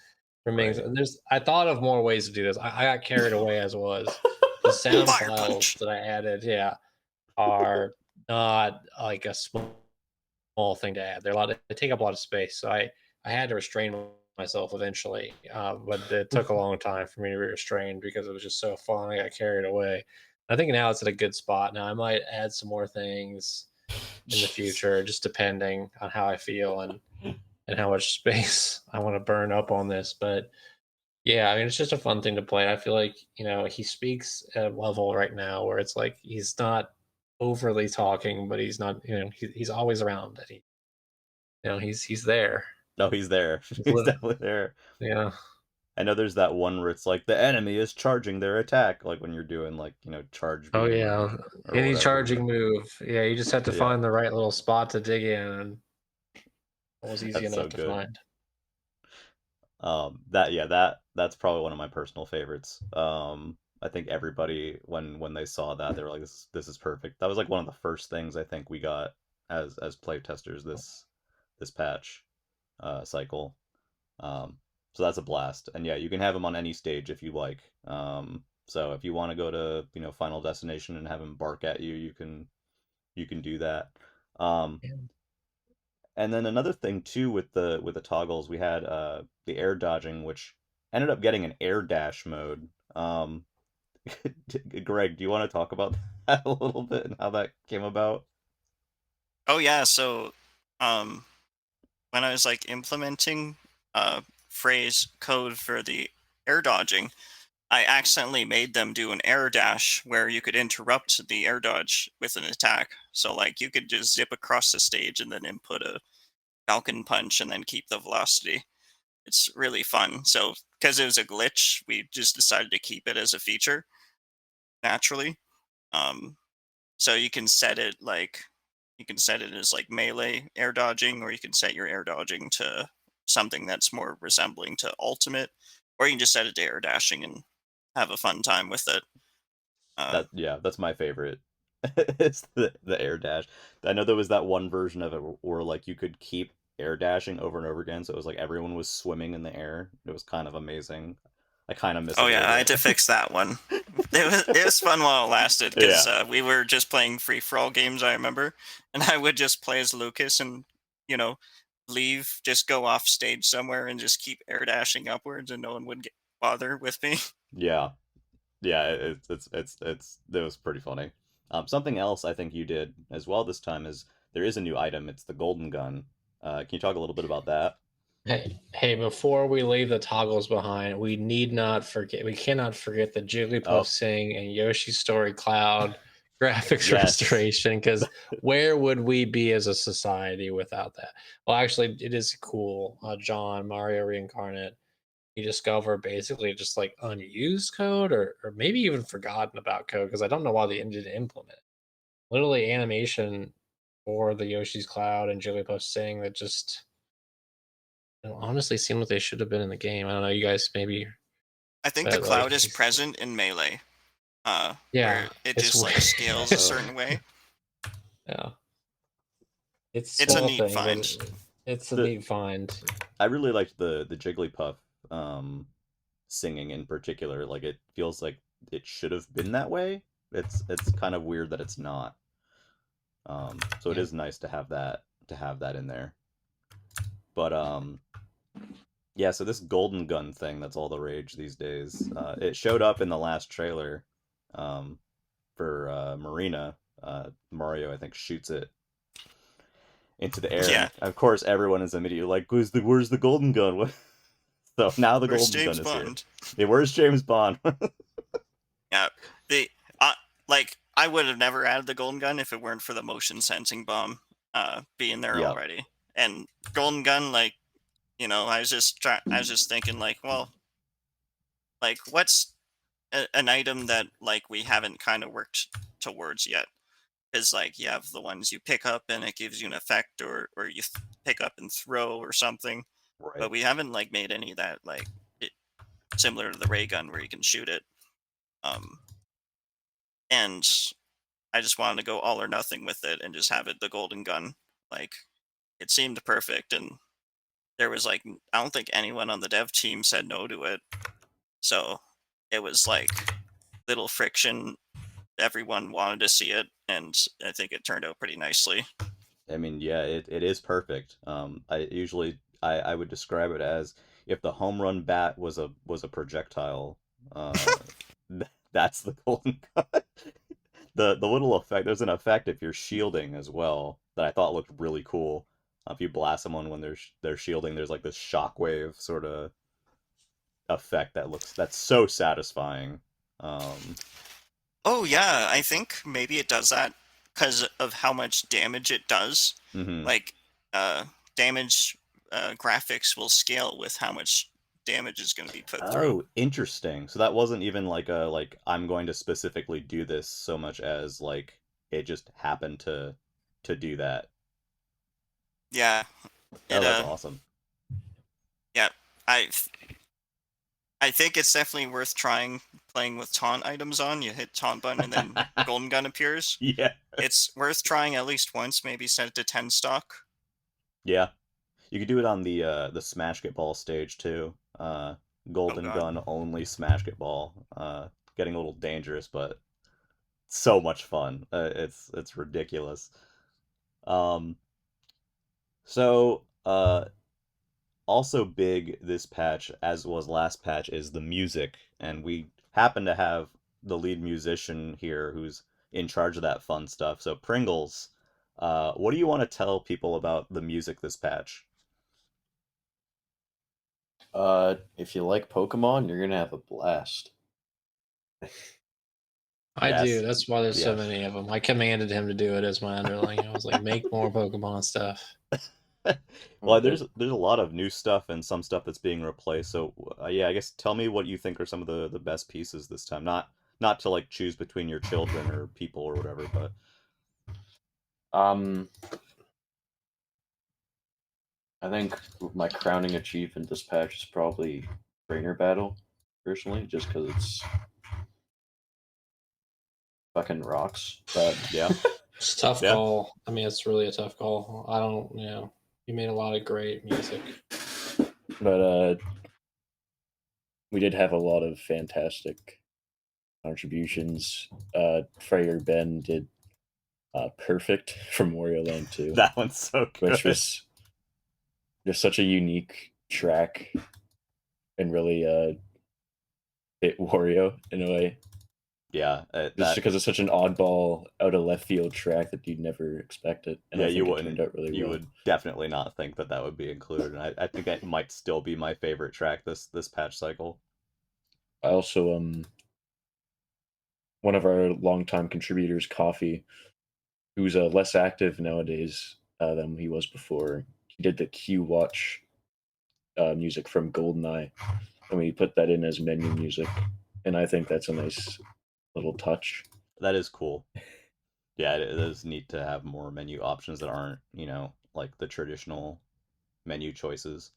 from things. Right. I thought of more ways to do this. I got carried away as was. The sound Fire files punch. that I added, yeah, are not like a small thing to add. They're a lot. They take up a lot of space. So I had to restrain myself eventually, but it took a long time for me to be restrained because it was just so fun. I got carried away. I think now it's at a good spot. Now I might add some more things in the jeez. future, just depending on how I feel and how much space I want to burn up on this. But yeah, I mean, it's just a fun thing to play. I feel like, he speaks at a level right now where it's like he's not overly talking, but he's not, he's always around. That he's there. No, he's there. He's He's lit- definitely there. yeah. I know there's that one where it's like the enemy is charging their attack, like when you're doing, like, charge Oh beam yeah. or Any whatever. charging move. Yeah, you just have to Yeah, find the right little spot to dig in, and it was easy that's so enough to good. find. That's probably one of my personal favorites. I think everybody, when they saw that, they were like, this is perfect. That was like one of the first things I think we got as play testers this patch cycle. So that's a blast. And yeah, you can have him on any stage if you like. So if you want to go to, Final Destination and have him bark at you, you can do that. Um, and then another thing too with the toggles, we had the air dodging, which ended up getting an air dash mode. Greg, do you want to talk about that a little bit and how that came about? Oh yeah, so um, when I was like implementing phrase code for the air dodging, I accidentally made them do an air dash where you could interrupt the air dodge with an attack. So like you could just zip across the stage and then input a Falcon punch and then keep the velocity. It's really fun. So because it was a glitch, we just decided to keep it as a feature naturally. Um, so you can set it as like melee air dodging, or you can set your air dodging to something that's more resembling to ultimate, or you can just set it to air dashing and have a fun time with it. Yeah, that's my favorite. It's the air dash. I know there was that one version of it where like you could keep air dashing over and over again, so it was like everyone was swimming in the air. It was kind of amazing. I kind of miss it Oh a yeah, little I had to bit. fix that one. It was fun while it lasted because Yeah, we were just playing free for all games. I remember, and I would just play as Lucas and you know leave, just go off stage somewhere and just keep air dashing upwards, and no one would bother with me. yeah, yeah. It was pretty funny. Something else I think you did as well this time is there is a new item. It's the golden gun. Can you talk a little bit about that? Hey, before we leave the toggles behind, we cannot forget the Jigglypuff Oh, Sing and Yoshi Story Cloud graphics yes. restoration, because where would we be as a society without that? Well, actually, it is cool. John, Mario Reincarnate, you discover basically just like unused code or maybe even forgotten about code, because I don't know why they didn't implement it. Literally animation for the Yoshi's Cloud and Jigglypuff Sing that just honestly seem like they should have been in the game. I don't know, you guys maybe, I think the but cloud like, is present in melee, yeah, where it it's just weird. like scales a Oh, certain way. Yeah, it's It's a small neat thing, but find. it's a the neat find. I really liked the Jigglypuff singing in particular. Like it feels like it should have been that way. It's kind of weird that it's not. So it Yeah, is nice to have that in there. But yeah. So this golden gun thing that's all the rage these days. It showed up in the last trailer, um, for Marina. Mario I think shoots it into the air, Yeah, and of course everyone is immediately like, "Where's the golden gun?" So now the where's golden gun James is here. Bond? Yeah, where's James Bond? Yeah, the like I would have never added the golden gun if it weren't for the motion sensing bomb being there Yep. already. And golden gun, like I was just thinking like, well, like what's an item that like we haven't kind of worked towards yet? Because like you have the ones you pick up and it gives you an effect, or you pick up and throw or something, Right. but we haven't like made any of that like it, similar to the ray gun where you can shoot it. Um, and I just wanted to go all or nothing with it and just have it the golden gun. Like it seemed perfect, and there was like I don't think anyone on the dev team said no to it. So it was like little friction. Everyone wanted to see it, and I think it turned out pretty nicely. I mean, yeah, it is perfect. I would describe it as if the home run bat was a projectile. That's the golden gun. The little effect. There's an effect if you're shielding as well that I thought looked really cool. If you blast someone when they're shielding, there's like this shockwave sort of effect that's so satisfying. Um, Oh yeah, I think maybe it does that because of how much damage it does. mhm. Like damage graphics will scale with how much damage is going to be put through. Oh, interesting. So that wasn't even like a like I'm going to specifically do this so much as like it just happened to do that. Yeah, Oh, it that's awesome. yeah. I I think it's definitely worth trying playing with taunt items on. You hit taunt button and then golden gun appears. Yeah. It's worth trying at least once. Maybe set it to 10 stock. Yeah. You could do it on the Smash Get Ball stage too. Golden God. gun only Smash Get Ball. Getting a little dangerous, but so much fun. It's ridiculous. Um, so also big this patch, as was last patch, is the music, and we happen to have the lead musician here who's in charge of that fun stuff. So Pringles, what do you want to tell people about the music this patch? If you like Pokemon, you're gonna have a blast. I Yes. do. That's why there's so Yes. many of them. I commanded him to do it as my underling. I was like, make more Pokemon stuff. Well, there's a lot of new stuff and some stuff that's being replaced. So yeah, I guess tell me what you think are some of the best pieces this time. Not to like choose between your children or people or whatever, but I think my crowning achievement this patch is probably Trainer Battle, personally, just because it's fucking rocks. But yeah. It's a tough Yeah. call. I mean, it's really a tough call. I don't, you made a lot of great music. But we did have a lot of fantastic contributions. Freyer Ben did Perfect from Wario Land 2, That one's so good. which was just such a unique track and really hit Wario in a way. Yeah, Just because it's such an oddball, out of left field track that you'd never expect it. And yeah, I think you it wouldn't. turned out really You well. would definitely not think that would be included. And I think that might still be my favorite track this patch cycle. I also one of our longtime contributors, Coffee, who's less active nowadays than he was before. He did the Q Watch music from GoldenEye, and we put that in as menu music, and I think that's a nice little touch. That is cool. Yeah, it is neat to have more menu options that aren't, like the traditional menu choices.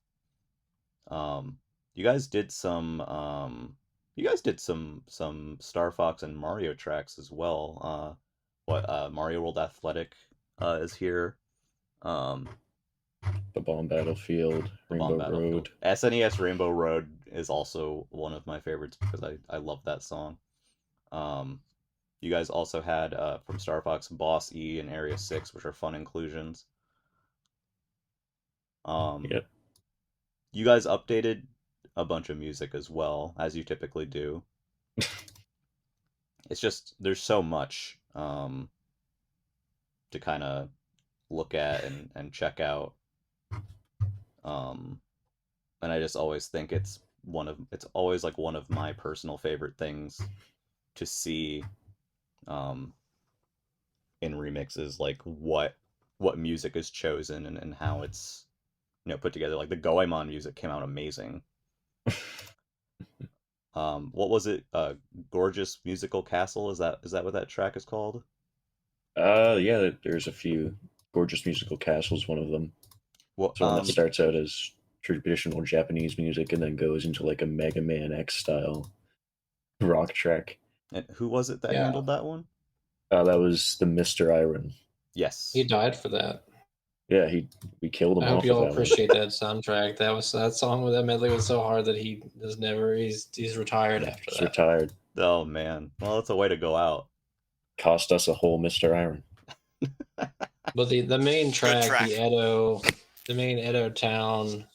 You guys did some Star Fox and Mario tracks as well. Mario World Athletic is here. The Bomb Battlefield, Rainbow Road. SNES Rainbow Road is also one of my favorites because I love that song. You guys also had from Star Fox Boss E and Area 6, which are fun inclusions. Yep. You guys updated a bunch of music as well, as you typically do. It's just there's so much to kind of look at and check out. And I just always think it's always like one of my personal favorite things to see in remixes, like what music is chosen and how it's put together. Like the Goemon music came out amazing. What was it? Gorgeous Musical Castle, is that what that track is called? Yeah, there's a few. Gorgeous Musical Castle's one of them. Well, So one that starts out as traditional Japanese music and then goes into like a Mega Man X style rock track. and who was it that handled that one? That was the Mr. Iron. Yes. He died for that. Yeah, we killed him I off. hope y'all with that appreciate that soundtrack. That song with that medley was so hard that he's retired after He's that. retired. Oh man. Well, that's a way to go out. Cost us a whole Mr. Iron. But the main track, track. the main Edo town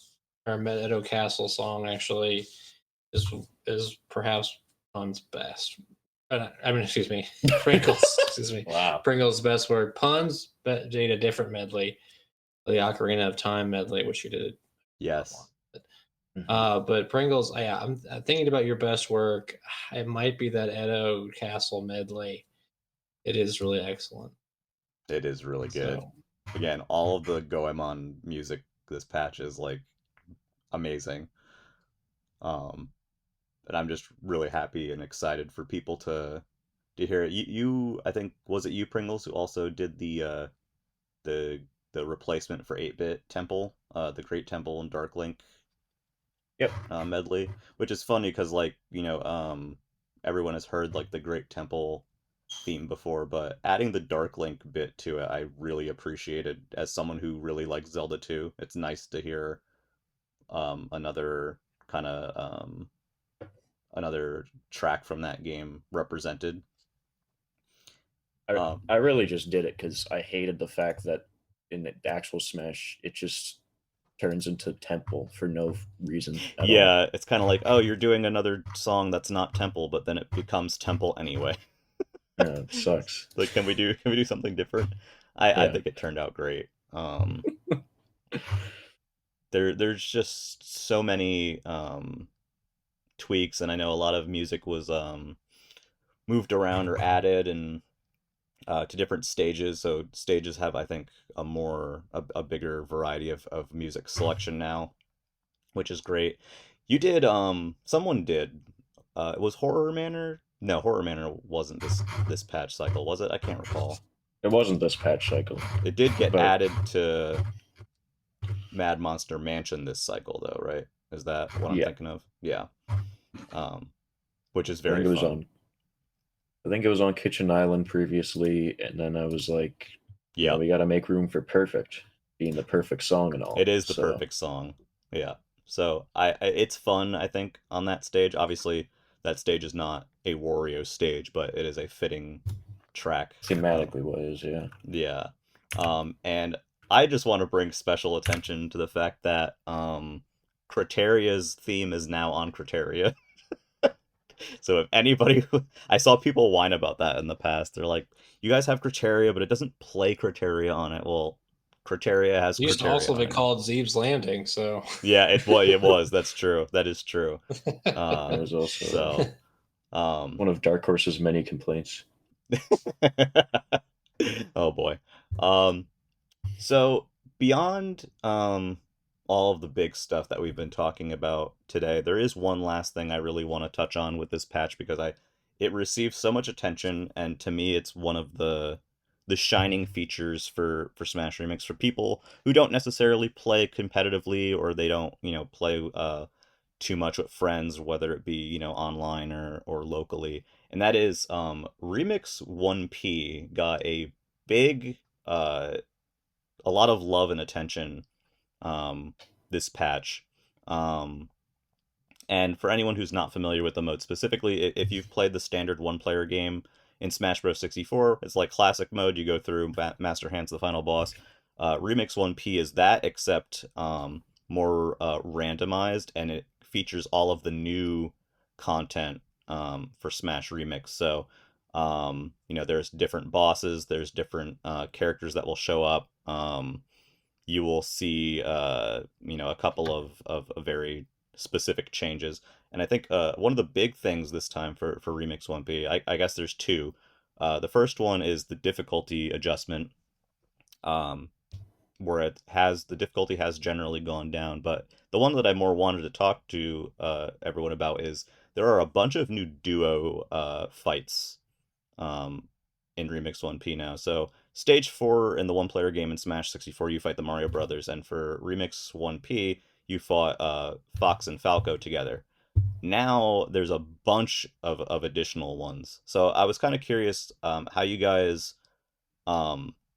or Edo Castle song actually is perhaps Pun's best. Excuse me, Pringles. Excuse me. Wow. Pringles' best word. Pun's did a different medley, the Ocarina of Time medley, which you did. Yes. But Pringles, yeah, I'm thinking about your best work. It might be that Edo Castle medley. It is really excellent. It is really good. So, Again, all of the Goemon music this patch is like amazing. And I'm just really happy and excited for people to hear it. You I think, was it you, Pringles, who also did the replacement for 8-bit Temple, the Great Temple and Dark Link Yep. medley, which is funny because like everyone has heard like the Great Temple theme before, but adding the Dark Link bit to it, I really appreciated as someone who really likes Zelda 2. It's nice to hear another kind of another track from that game represented. I really just did it because I hated the fact that in the actual Smash, it just turns into Temple for no reason at all. Yeah, it's kind of like, oh, you're doing another song that's not Temple, but then it becomes Temple anyway. Yeah, it sucks. Like, can we do something different? I Yeah. think it turned out great. There's just so many tweaks, and I know a lot of music was moved around or added and to different stages. So stages have, I think, a bigger variety of music selection now, which is great. You did someone did it was Horror Manor? No, Horror Manor wasn't this patch cycle, was it? I can't recall. It wasn't this patch cycle. It did get But- added to Mad Monster Mansion this cycle though, right? Is that what I'm Yeah. thinking of? Yeah. Which is I think very it was fun. on. I think it was on Kitchen Island previously, and then I was like, Yeah, we got to make room for Perfect, being the perfect song and all. it is the So, perfect song. Yeah. So it's fun, I think, on that stage. Obviously, that stage is not a Wario stage, but it is a fitting track. Thematically was, yeah. Yeah. And I just want to bring special attention to the fact that Criteria's theme is now on Criteria. So if anybody, I saw people whine about that in the past. They're like, "You guys have Criteria, but it doesn't play Criteria on it." Well, Criteria has. It used to Criteria also on be it. called Zeeb's Landing, so Yeah, it was. That's true. That is true. That was also So, one of Dark Horse's many complaints. oh boy. So beyond all of the big stuff that we've been talking about today, there is one last thing I really want to touch on with this patch because it received so much attention, and to me it's one of the shining features for Smash Remix for people who don't necessarily play competitively, or they don't, play too much with friends, whether it be, online or locally. And that is Remix 1P got a big a lot of love and attention this patch. And for anyone who's not familiar with the mode specifically, if you've played the standard one-player game in Smash Bros. 64, it's like classic mode. You go through, Master Hand's the final boss. Remix 1P is that, except more randomized, and it features all of the new content for Smash Remix. So, there's different bosses, there's different characters that will show up. You will see, a couple of very specific changes. And I think one of the big things this time for Remix 1P, I guess there's two. The first one is the difficulty adjustment, where the difficulty has generally gone down. But the one that I more wanted to talk to everyone about is there are a bunch of new duo fights in Remix 1P now. So Stage 4 in the one-player game in Smash 64, you fight the Mario Brothers, and for Remix 1P, you fought Fox and Falco together. Now there's a bunch of additional ones. So I was kind of curious how you guys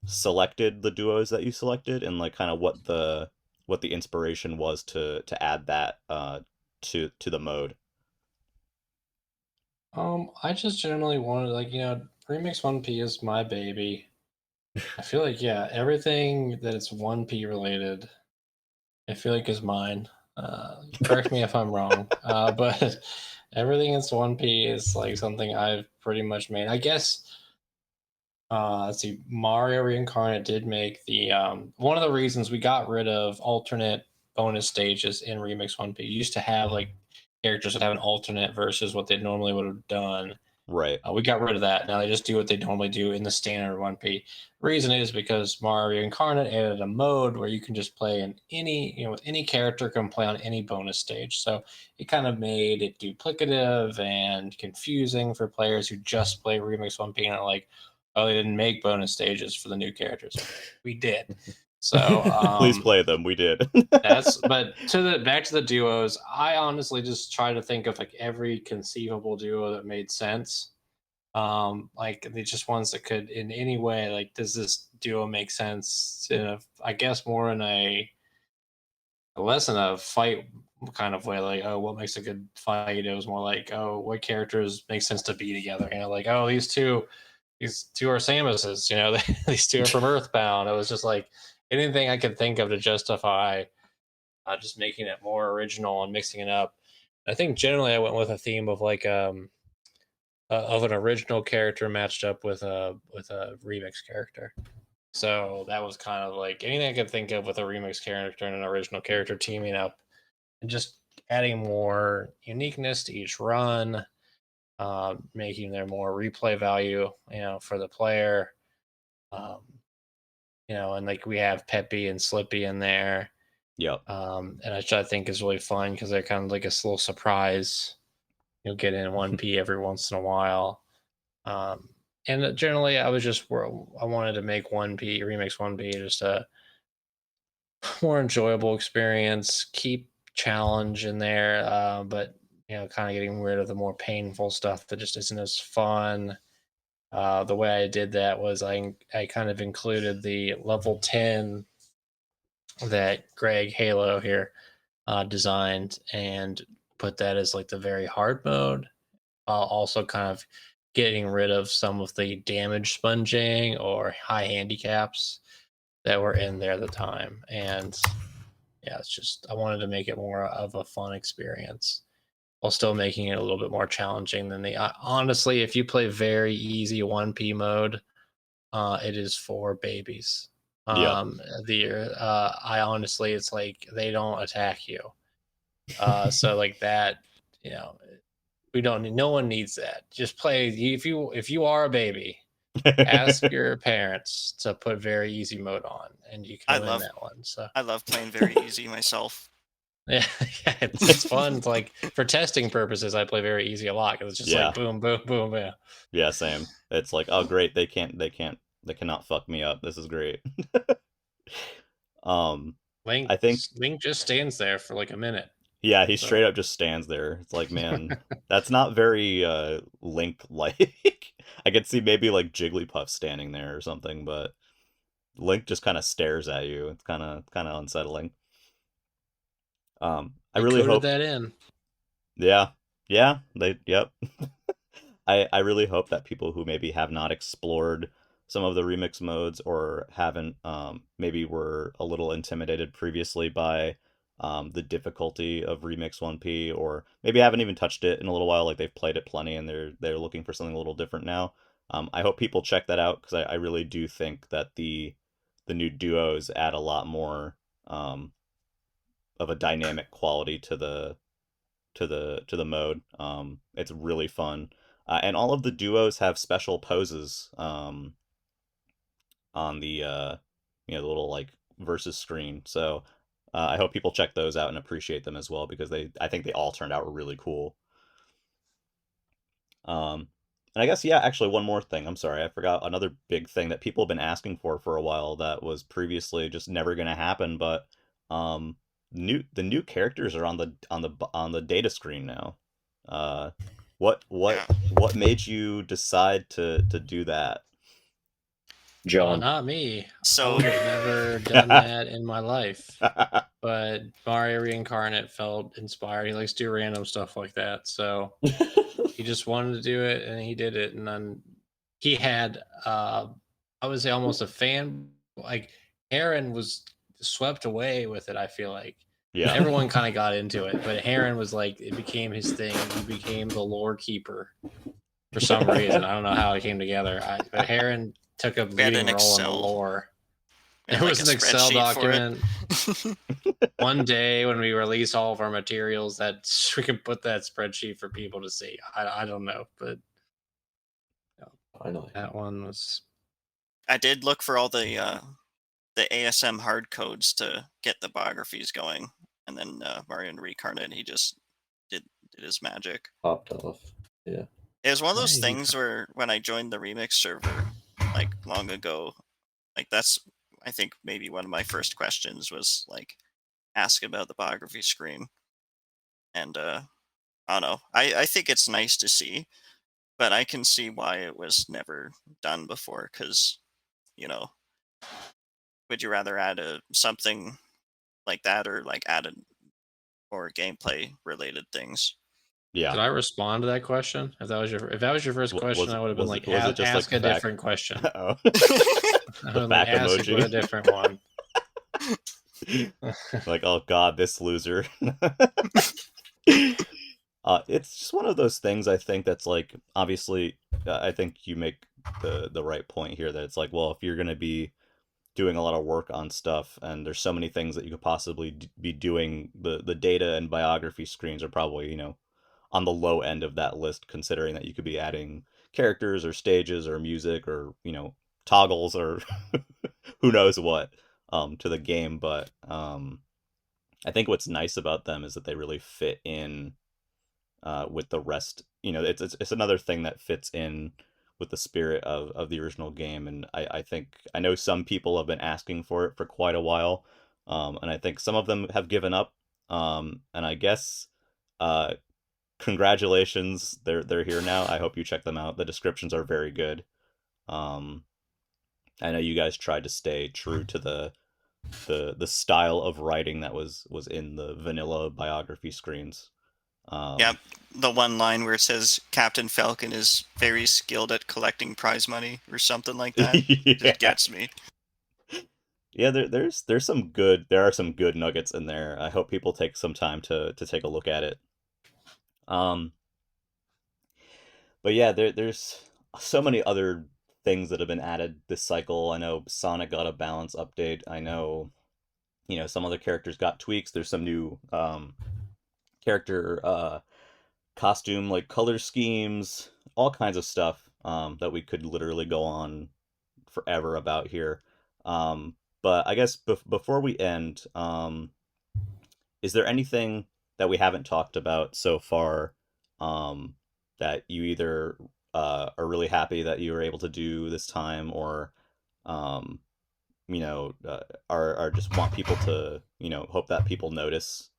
selected the duos that you selected, and like kind of what the inspiration was to add that to the mode. I just generally wanted, Remix 1P is my baby. I feel like, yeah, everything that it's 1P related, I feel like is mine. Correct me if I'm wrong, but everything that's 1P is like something I've pretty much made. I guess, let's see, Mario Reincarnate did make the, one of the reasons we got rid of alternate bonus stages in Remix 1P. You used to have like characters that have an alternate versus what they normally would have done. Right. We got rid of that. Now they just do what they normally do in the standard 1P. Reason is because Mario Incarnate added a mode where you can just play in any, with any character can play on any bonus stage. So it kind of made it duplicative and confusing for players who just play Remix 1P and are like, oh, they didn't make bonus stages for the new characters. We did. So Please play them. We did. but back to the duos. I honestly just try to think of like every conceivable duo that made sense. Like they just ones that could in any way, like, does this duo make sense? I guess more in a less in a fight kind of way, like, oh, what makes a good fight? It was more like, oh, what characters make sense to be together? Like, oh, these two are Samuses, these two are from Earthbound. It was just like anything I could think of to justify just making it more original and mixing it up. I think generally I went with a theme of like of an original character matched up with a remix character. So that was kind of like anything I could think of with a remix character and an original character teaming up, and just adding more uniqueness to each run, making there more replay value, for the player. Um, and like we have Peppy and Slippy in there. Yep. And I think is really fun because they're kind of like a little surprise. You'll get in 1P every once in a while. And generally, I wanted to make 1P remix 1P just a more enjoyable experience. Keep challenge in there, but kind of getting rid of the more painful stuff that just isn't as fun. The way I did that was I kind of included the level 10 that Greg Halo here designed and put that as like the very hard mode. Also kind of getting rid of some of the damage sponging or high handicaps that were in there at the time. And yeah, it's just, I wanted to make it more of a fun experience while still making it a little bit more challenging than honestly, if you play very easy 1P mode, it is for babies. Yeah. I honestly, it's like they don't attack you. So like that, no one needs that. Just play. If you are a baby, ask your parents to put very easy mode on, and you can win that one. So I love playing very easy myself. yeah, it's fun. Like for testing purposes, I play very easy a lot because it's just like boom, boom, boom, yeah. Yeah, same. It's like, oh great, they cannot fuck me up. This is great. Link, I think Link just stands there for like a minute. Yeah, he straight up just stands there. It's like, man, that's not very Link-like. I could see maybe like Jigglypuff standing there or something, but Link just kind of stares at you. It's kind of unsettling. I really hope that in. Yeah, yep. I really hope that people who maybe have not explored some of the remix modes or haven't maybe were a little intimidated previously by the difficulty of Remix 1P, or maybe haven't even touched it in a little while, like they've played it plenty and they're looking for something a little different now. I hope people check that out because I really do think that the new duos add a lot more of a dynamic quality to the mode. It's really fun, and all of the duos have special poses on the the little like versus screen. So I hope people check those out and appreciate them as well because I think they all turned out really cool. And I guess actually one more thing. I'm sorry, I forgot another big thing that people have been asking for a while that was previously just never going to happen. But the new characters are on the data screen now. What made you decide to do that? John, not me. So I would have never done that in my life. But Mario Reincarnate felt inspired. He likes to do random stuff like that, so he just wanted to do it, and he did it. And then he had, I would say, almost a fan. Like Aaron was swept away with it. I feel like everyone kind of got into it, but Aaron was like, it became his thing. He became the lore keeper for some reason. I don't know how it came together. But Aaron took a leading role in the lore. There was an Excel document. One day when we release all of our materials, that we can put that spreadsheet for people to see. I don't know, but that one was. I did look for all the ASM hard codes to get the biographies going, and then Mario Reincarnate, he just did his magic. Popped off. Yeah. It was one of those things where when I joined the remix server, like long ago, like that's I think maybe one of my first questions was like ask about the biography screen, and I don't know. I think it's nice to see, but I can see why it was never done before. Because would you rather add something like that, or like add more gameplay related things? Yeah. Did I respond to that question? If that was your first question, I would have been like, was it just ask like a different question. Oh. I The would back ask emoji. a different one. Like, oh god, this loser. It's just one of those things, I think, that's like, obviously, I think you make the right point here, that it's like, well, if you're going to be doing a lot of work on stuff and there's so many things that you could possibly be doing, the data and biography screens are probably, on the low end of that list, considering that you could be adding characters or stages or music or, toggles or who knows what to the game. But I think what's nice about them is that they really fit in with the rest. It's another thing that fits in with the spirit of the original game. And I think, I know some people have been asking for it for quite a while, and I think some of them have given up. And I guess congratulations, they're here now. I hope you check them out. The descriptions are very good. I know you guys tried to stay true to the style of writing that was in the vanilla biography screens. Yeah, the one line where it says Captain Falcon is very skilled at collecting prize money or something like that. Yeah. It gets me. Yeah, there's some good, there are some good nuggets in there. I hope people take some time to take a look at it. But yeah, there's so many other things that have been added this cycle. I know Sonic got a balance update. I know, some other characters got tweaks. There's some new character costume, like color schemes, all kinds of stuff that we could literally go on forever about here. But I guess before we end, is there anything that we haven't talked about so far that you either are really happy that you were able to do this time, or um, are just want people to, hope that people notice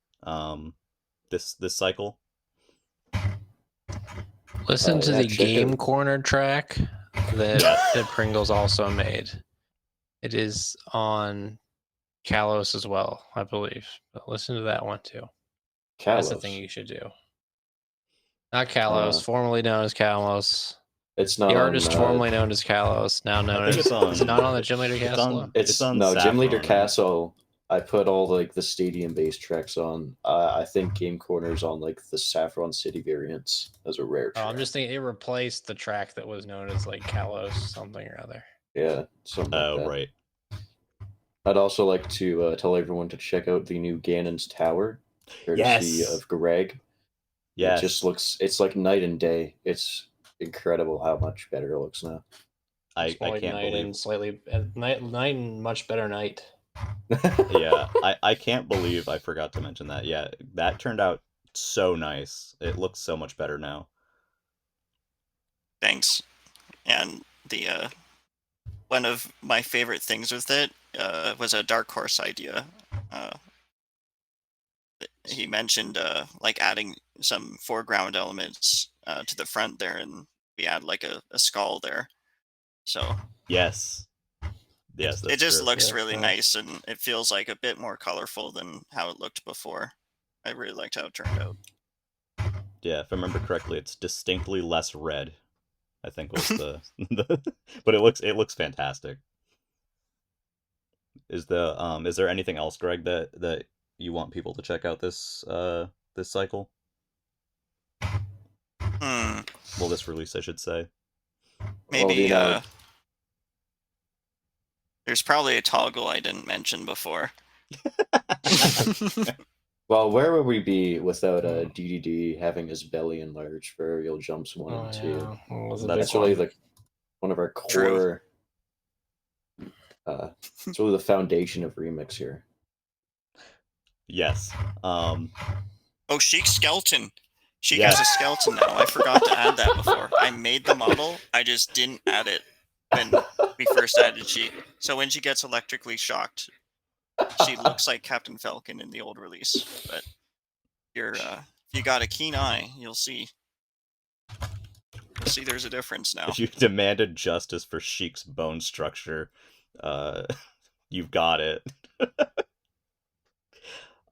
this cycle? Listen to yeah, the check Game out- Corner track that Pringles also made. It is on Kalos as well, I believe. But listen to that one too. That's the Kalos. thing you should do. Not Kalos, formerly known as Kalos. It's not The on, artist formerly known as Kalos, now known think as. it's on- Is it not on the Gym Leader Castle? It's on no Gym Leader Saffron, right? Castle. I put all like the stadium-based tracks on. I think Game Corner's on like the Saffron City variants as a rare track. Oh, I'm just thinking it replaced the track that was known as like Kalos something or other. Yeah, something like that. Right. I'd also like to tell everyone to check out the new Ganon's Tower, courtesy Yes. of Greg. Yes. It just looks, it's like night and day. It's incredible how much better it looks now. I can't night believe. and slightly night and much better night. Yeah, I can't believe I forgot to mention that. Yeah, that turned out so nice. It looks so much better now. Thanks. And the one of my favorite things with it was a Dark Horse idea. He mentioned like adding some foreground elements to the front there, and we add like a skull there. So Yes. Yes, that's it just true. looks Yeah, really nice. nice, and it feels like a bit more colorful than how it looked before. I really liked how it turned out. Yeah, if I remember correctly, it's distinctly less red, I think was the but it looks fantastic. Is there anything else, Greg, that you want people to check out this cycle? Well, this release, I should say. Maybe Well, there's probably a toggle I didn't mention before. well, where would we be without DDD having his belly enlarged for aerial jumps 1 and 2? Yeah. Well, it was a That's big That's really one. like one of our True. core. It's really the foundation of Remix here. Yes. Oh, Sheik's skeleton. Sheik Yeah. has a skeleton now. I forgot to add that before. I made the model. I just didn't add it. when we first added she. So when she gets electrically shocked, she looks like Captain Falcon in the old release. But if you got a keen eye, you'll see. You'll see there's a difference now. If you demanded justice for Sheik's bone structure, you've got it.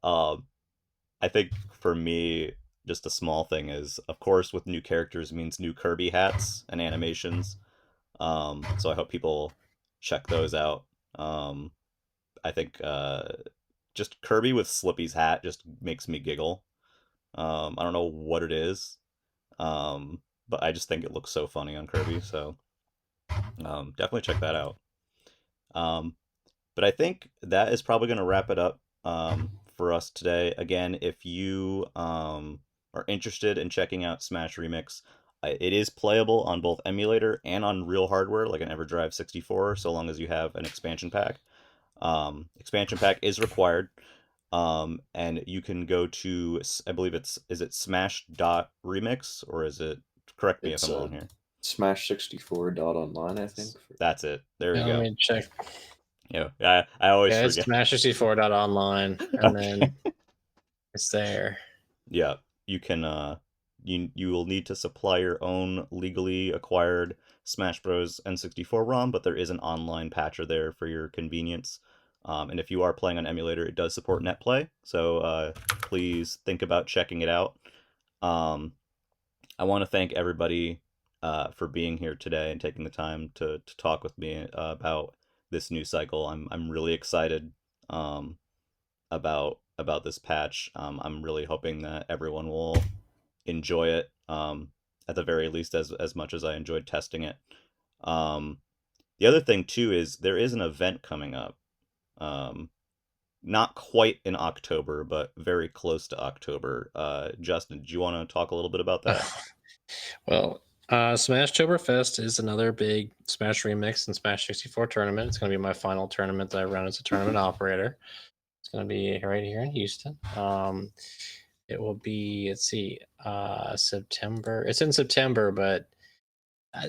I think for me, just a small thing is, of course, with new characters means new Kirby hats and animations. So I hope people check those out. I think just Kirby with Slippy's hat just makes me giggle. I don't know what it is, but I just think it looks so funny on Kirby. So definitely check that out. But I think that is probably going to wrap it up for us today. Again, if you are interested in checking out Smash Remix, it is playable on both emulator and on real hardware, like an EverDrive 64, so long as you have an expansion pack. Expansion pack is required, and you can go to, I believe is it Smash.remix, or is it, correct me if I'm wrong here. Smash64.online, I think. That's it. There you go. Let me check. Yeah, I always forget. It's Smash64.online, and then it's there. Yeah, you can. You will need to supply your own legally acquired Smash Bros. N64 ROM, but there is an online patcher there for your convenience. And if you are playing on emulator, it does support NetPlay, so please think about checking it out. I want to thank everybody for being here today and taking the time to talk with me about this new cycle. I'm really excited about this patch. I'm really hoping that everyone will enjoy it, at the very least as much as I enjoyed testing it. The other thing too is there is an event coming up. Not quite in October, but very close to October. Justin, do you want to talk a little bit about that? Well, Smashtoberfest is another big Smash Remix and Smash 64 tournament. It's going to be my final tournament that I run as a tournament operator. It's going to be right here in Houston. It will be, let's see, September. It's in September, but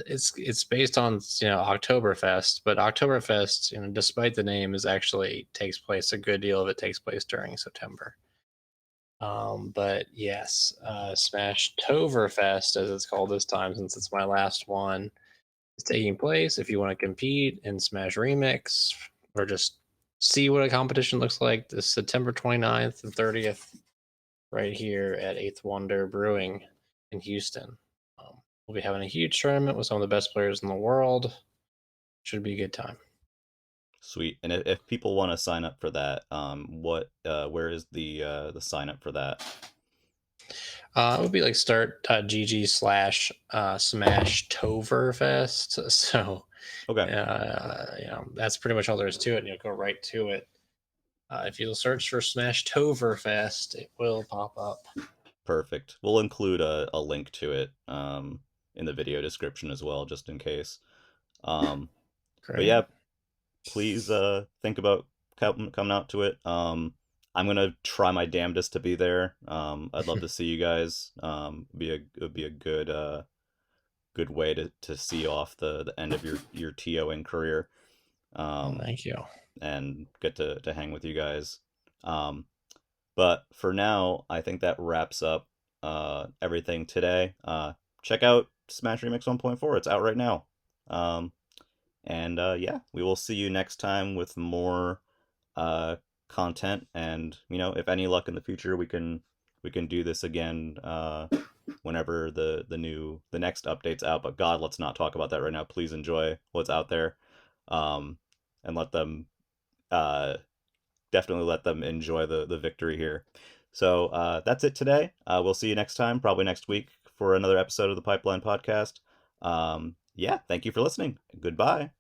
it's based on Oktoberfest. But Oktoberfest, despite the name, takes place, a good deal of it takes place during September. But yes, Smashtoberfest, as it's called this time, since it's my last one, is taking place. If you want to compete in Smash Remix or just see what a competition looks like, this September 29th and 30th, right here at 8th Wonder Brewing in Houston. We'll be having a huge tournament with some of the best players in the world. Should be a good time. Sweet. And if people want to sign up for that, where is the sign up for that? It would be like start.gg/Smashtoberfest. So okay, that's pretty much all there is to it. You'll go right to it. If you'll search for Smashtoberfest, it will pop up. Perfect. We'll include a link to it in the video description as well, just in case. But yeah, please think about coming out to it. I'm gonna try my damnedest to be there. I'd love to see you guys. It'd be a good way to see off the end of your TOing career. Thank you. And get to hang with you guys. But for now, I think that wraps up everything today. Check out Smash Remix 1.4. It's out right now. And yeah, we will see you next time with more content. And if any luck in the future, we can do this again whenever the next update's out. But God, let's not talk about that right now. Please enjoy what's out there, and let them definitely let them enjoy the victory here. So that's it today. We'll see you next time, probably next week, for another episode of the Pipeline Podcast. Yeah, thank you for listening. Goodbye.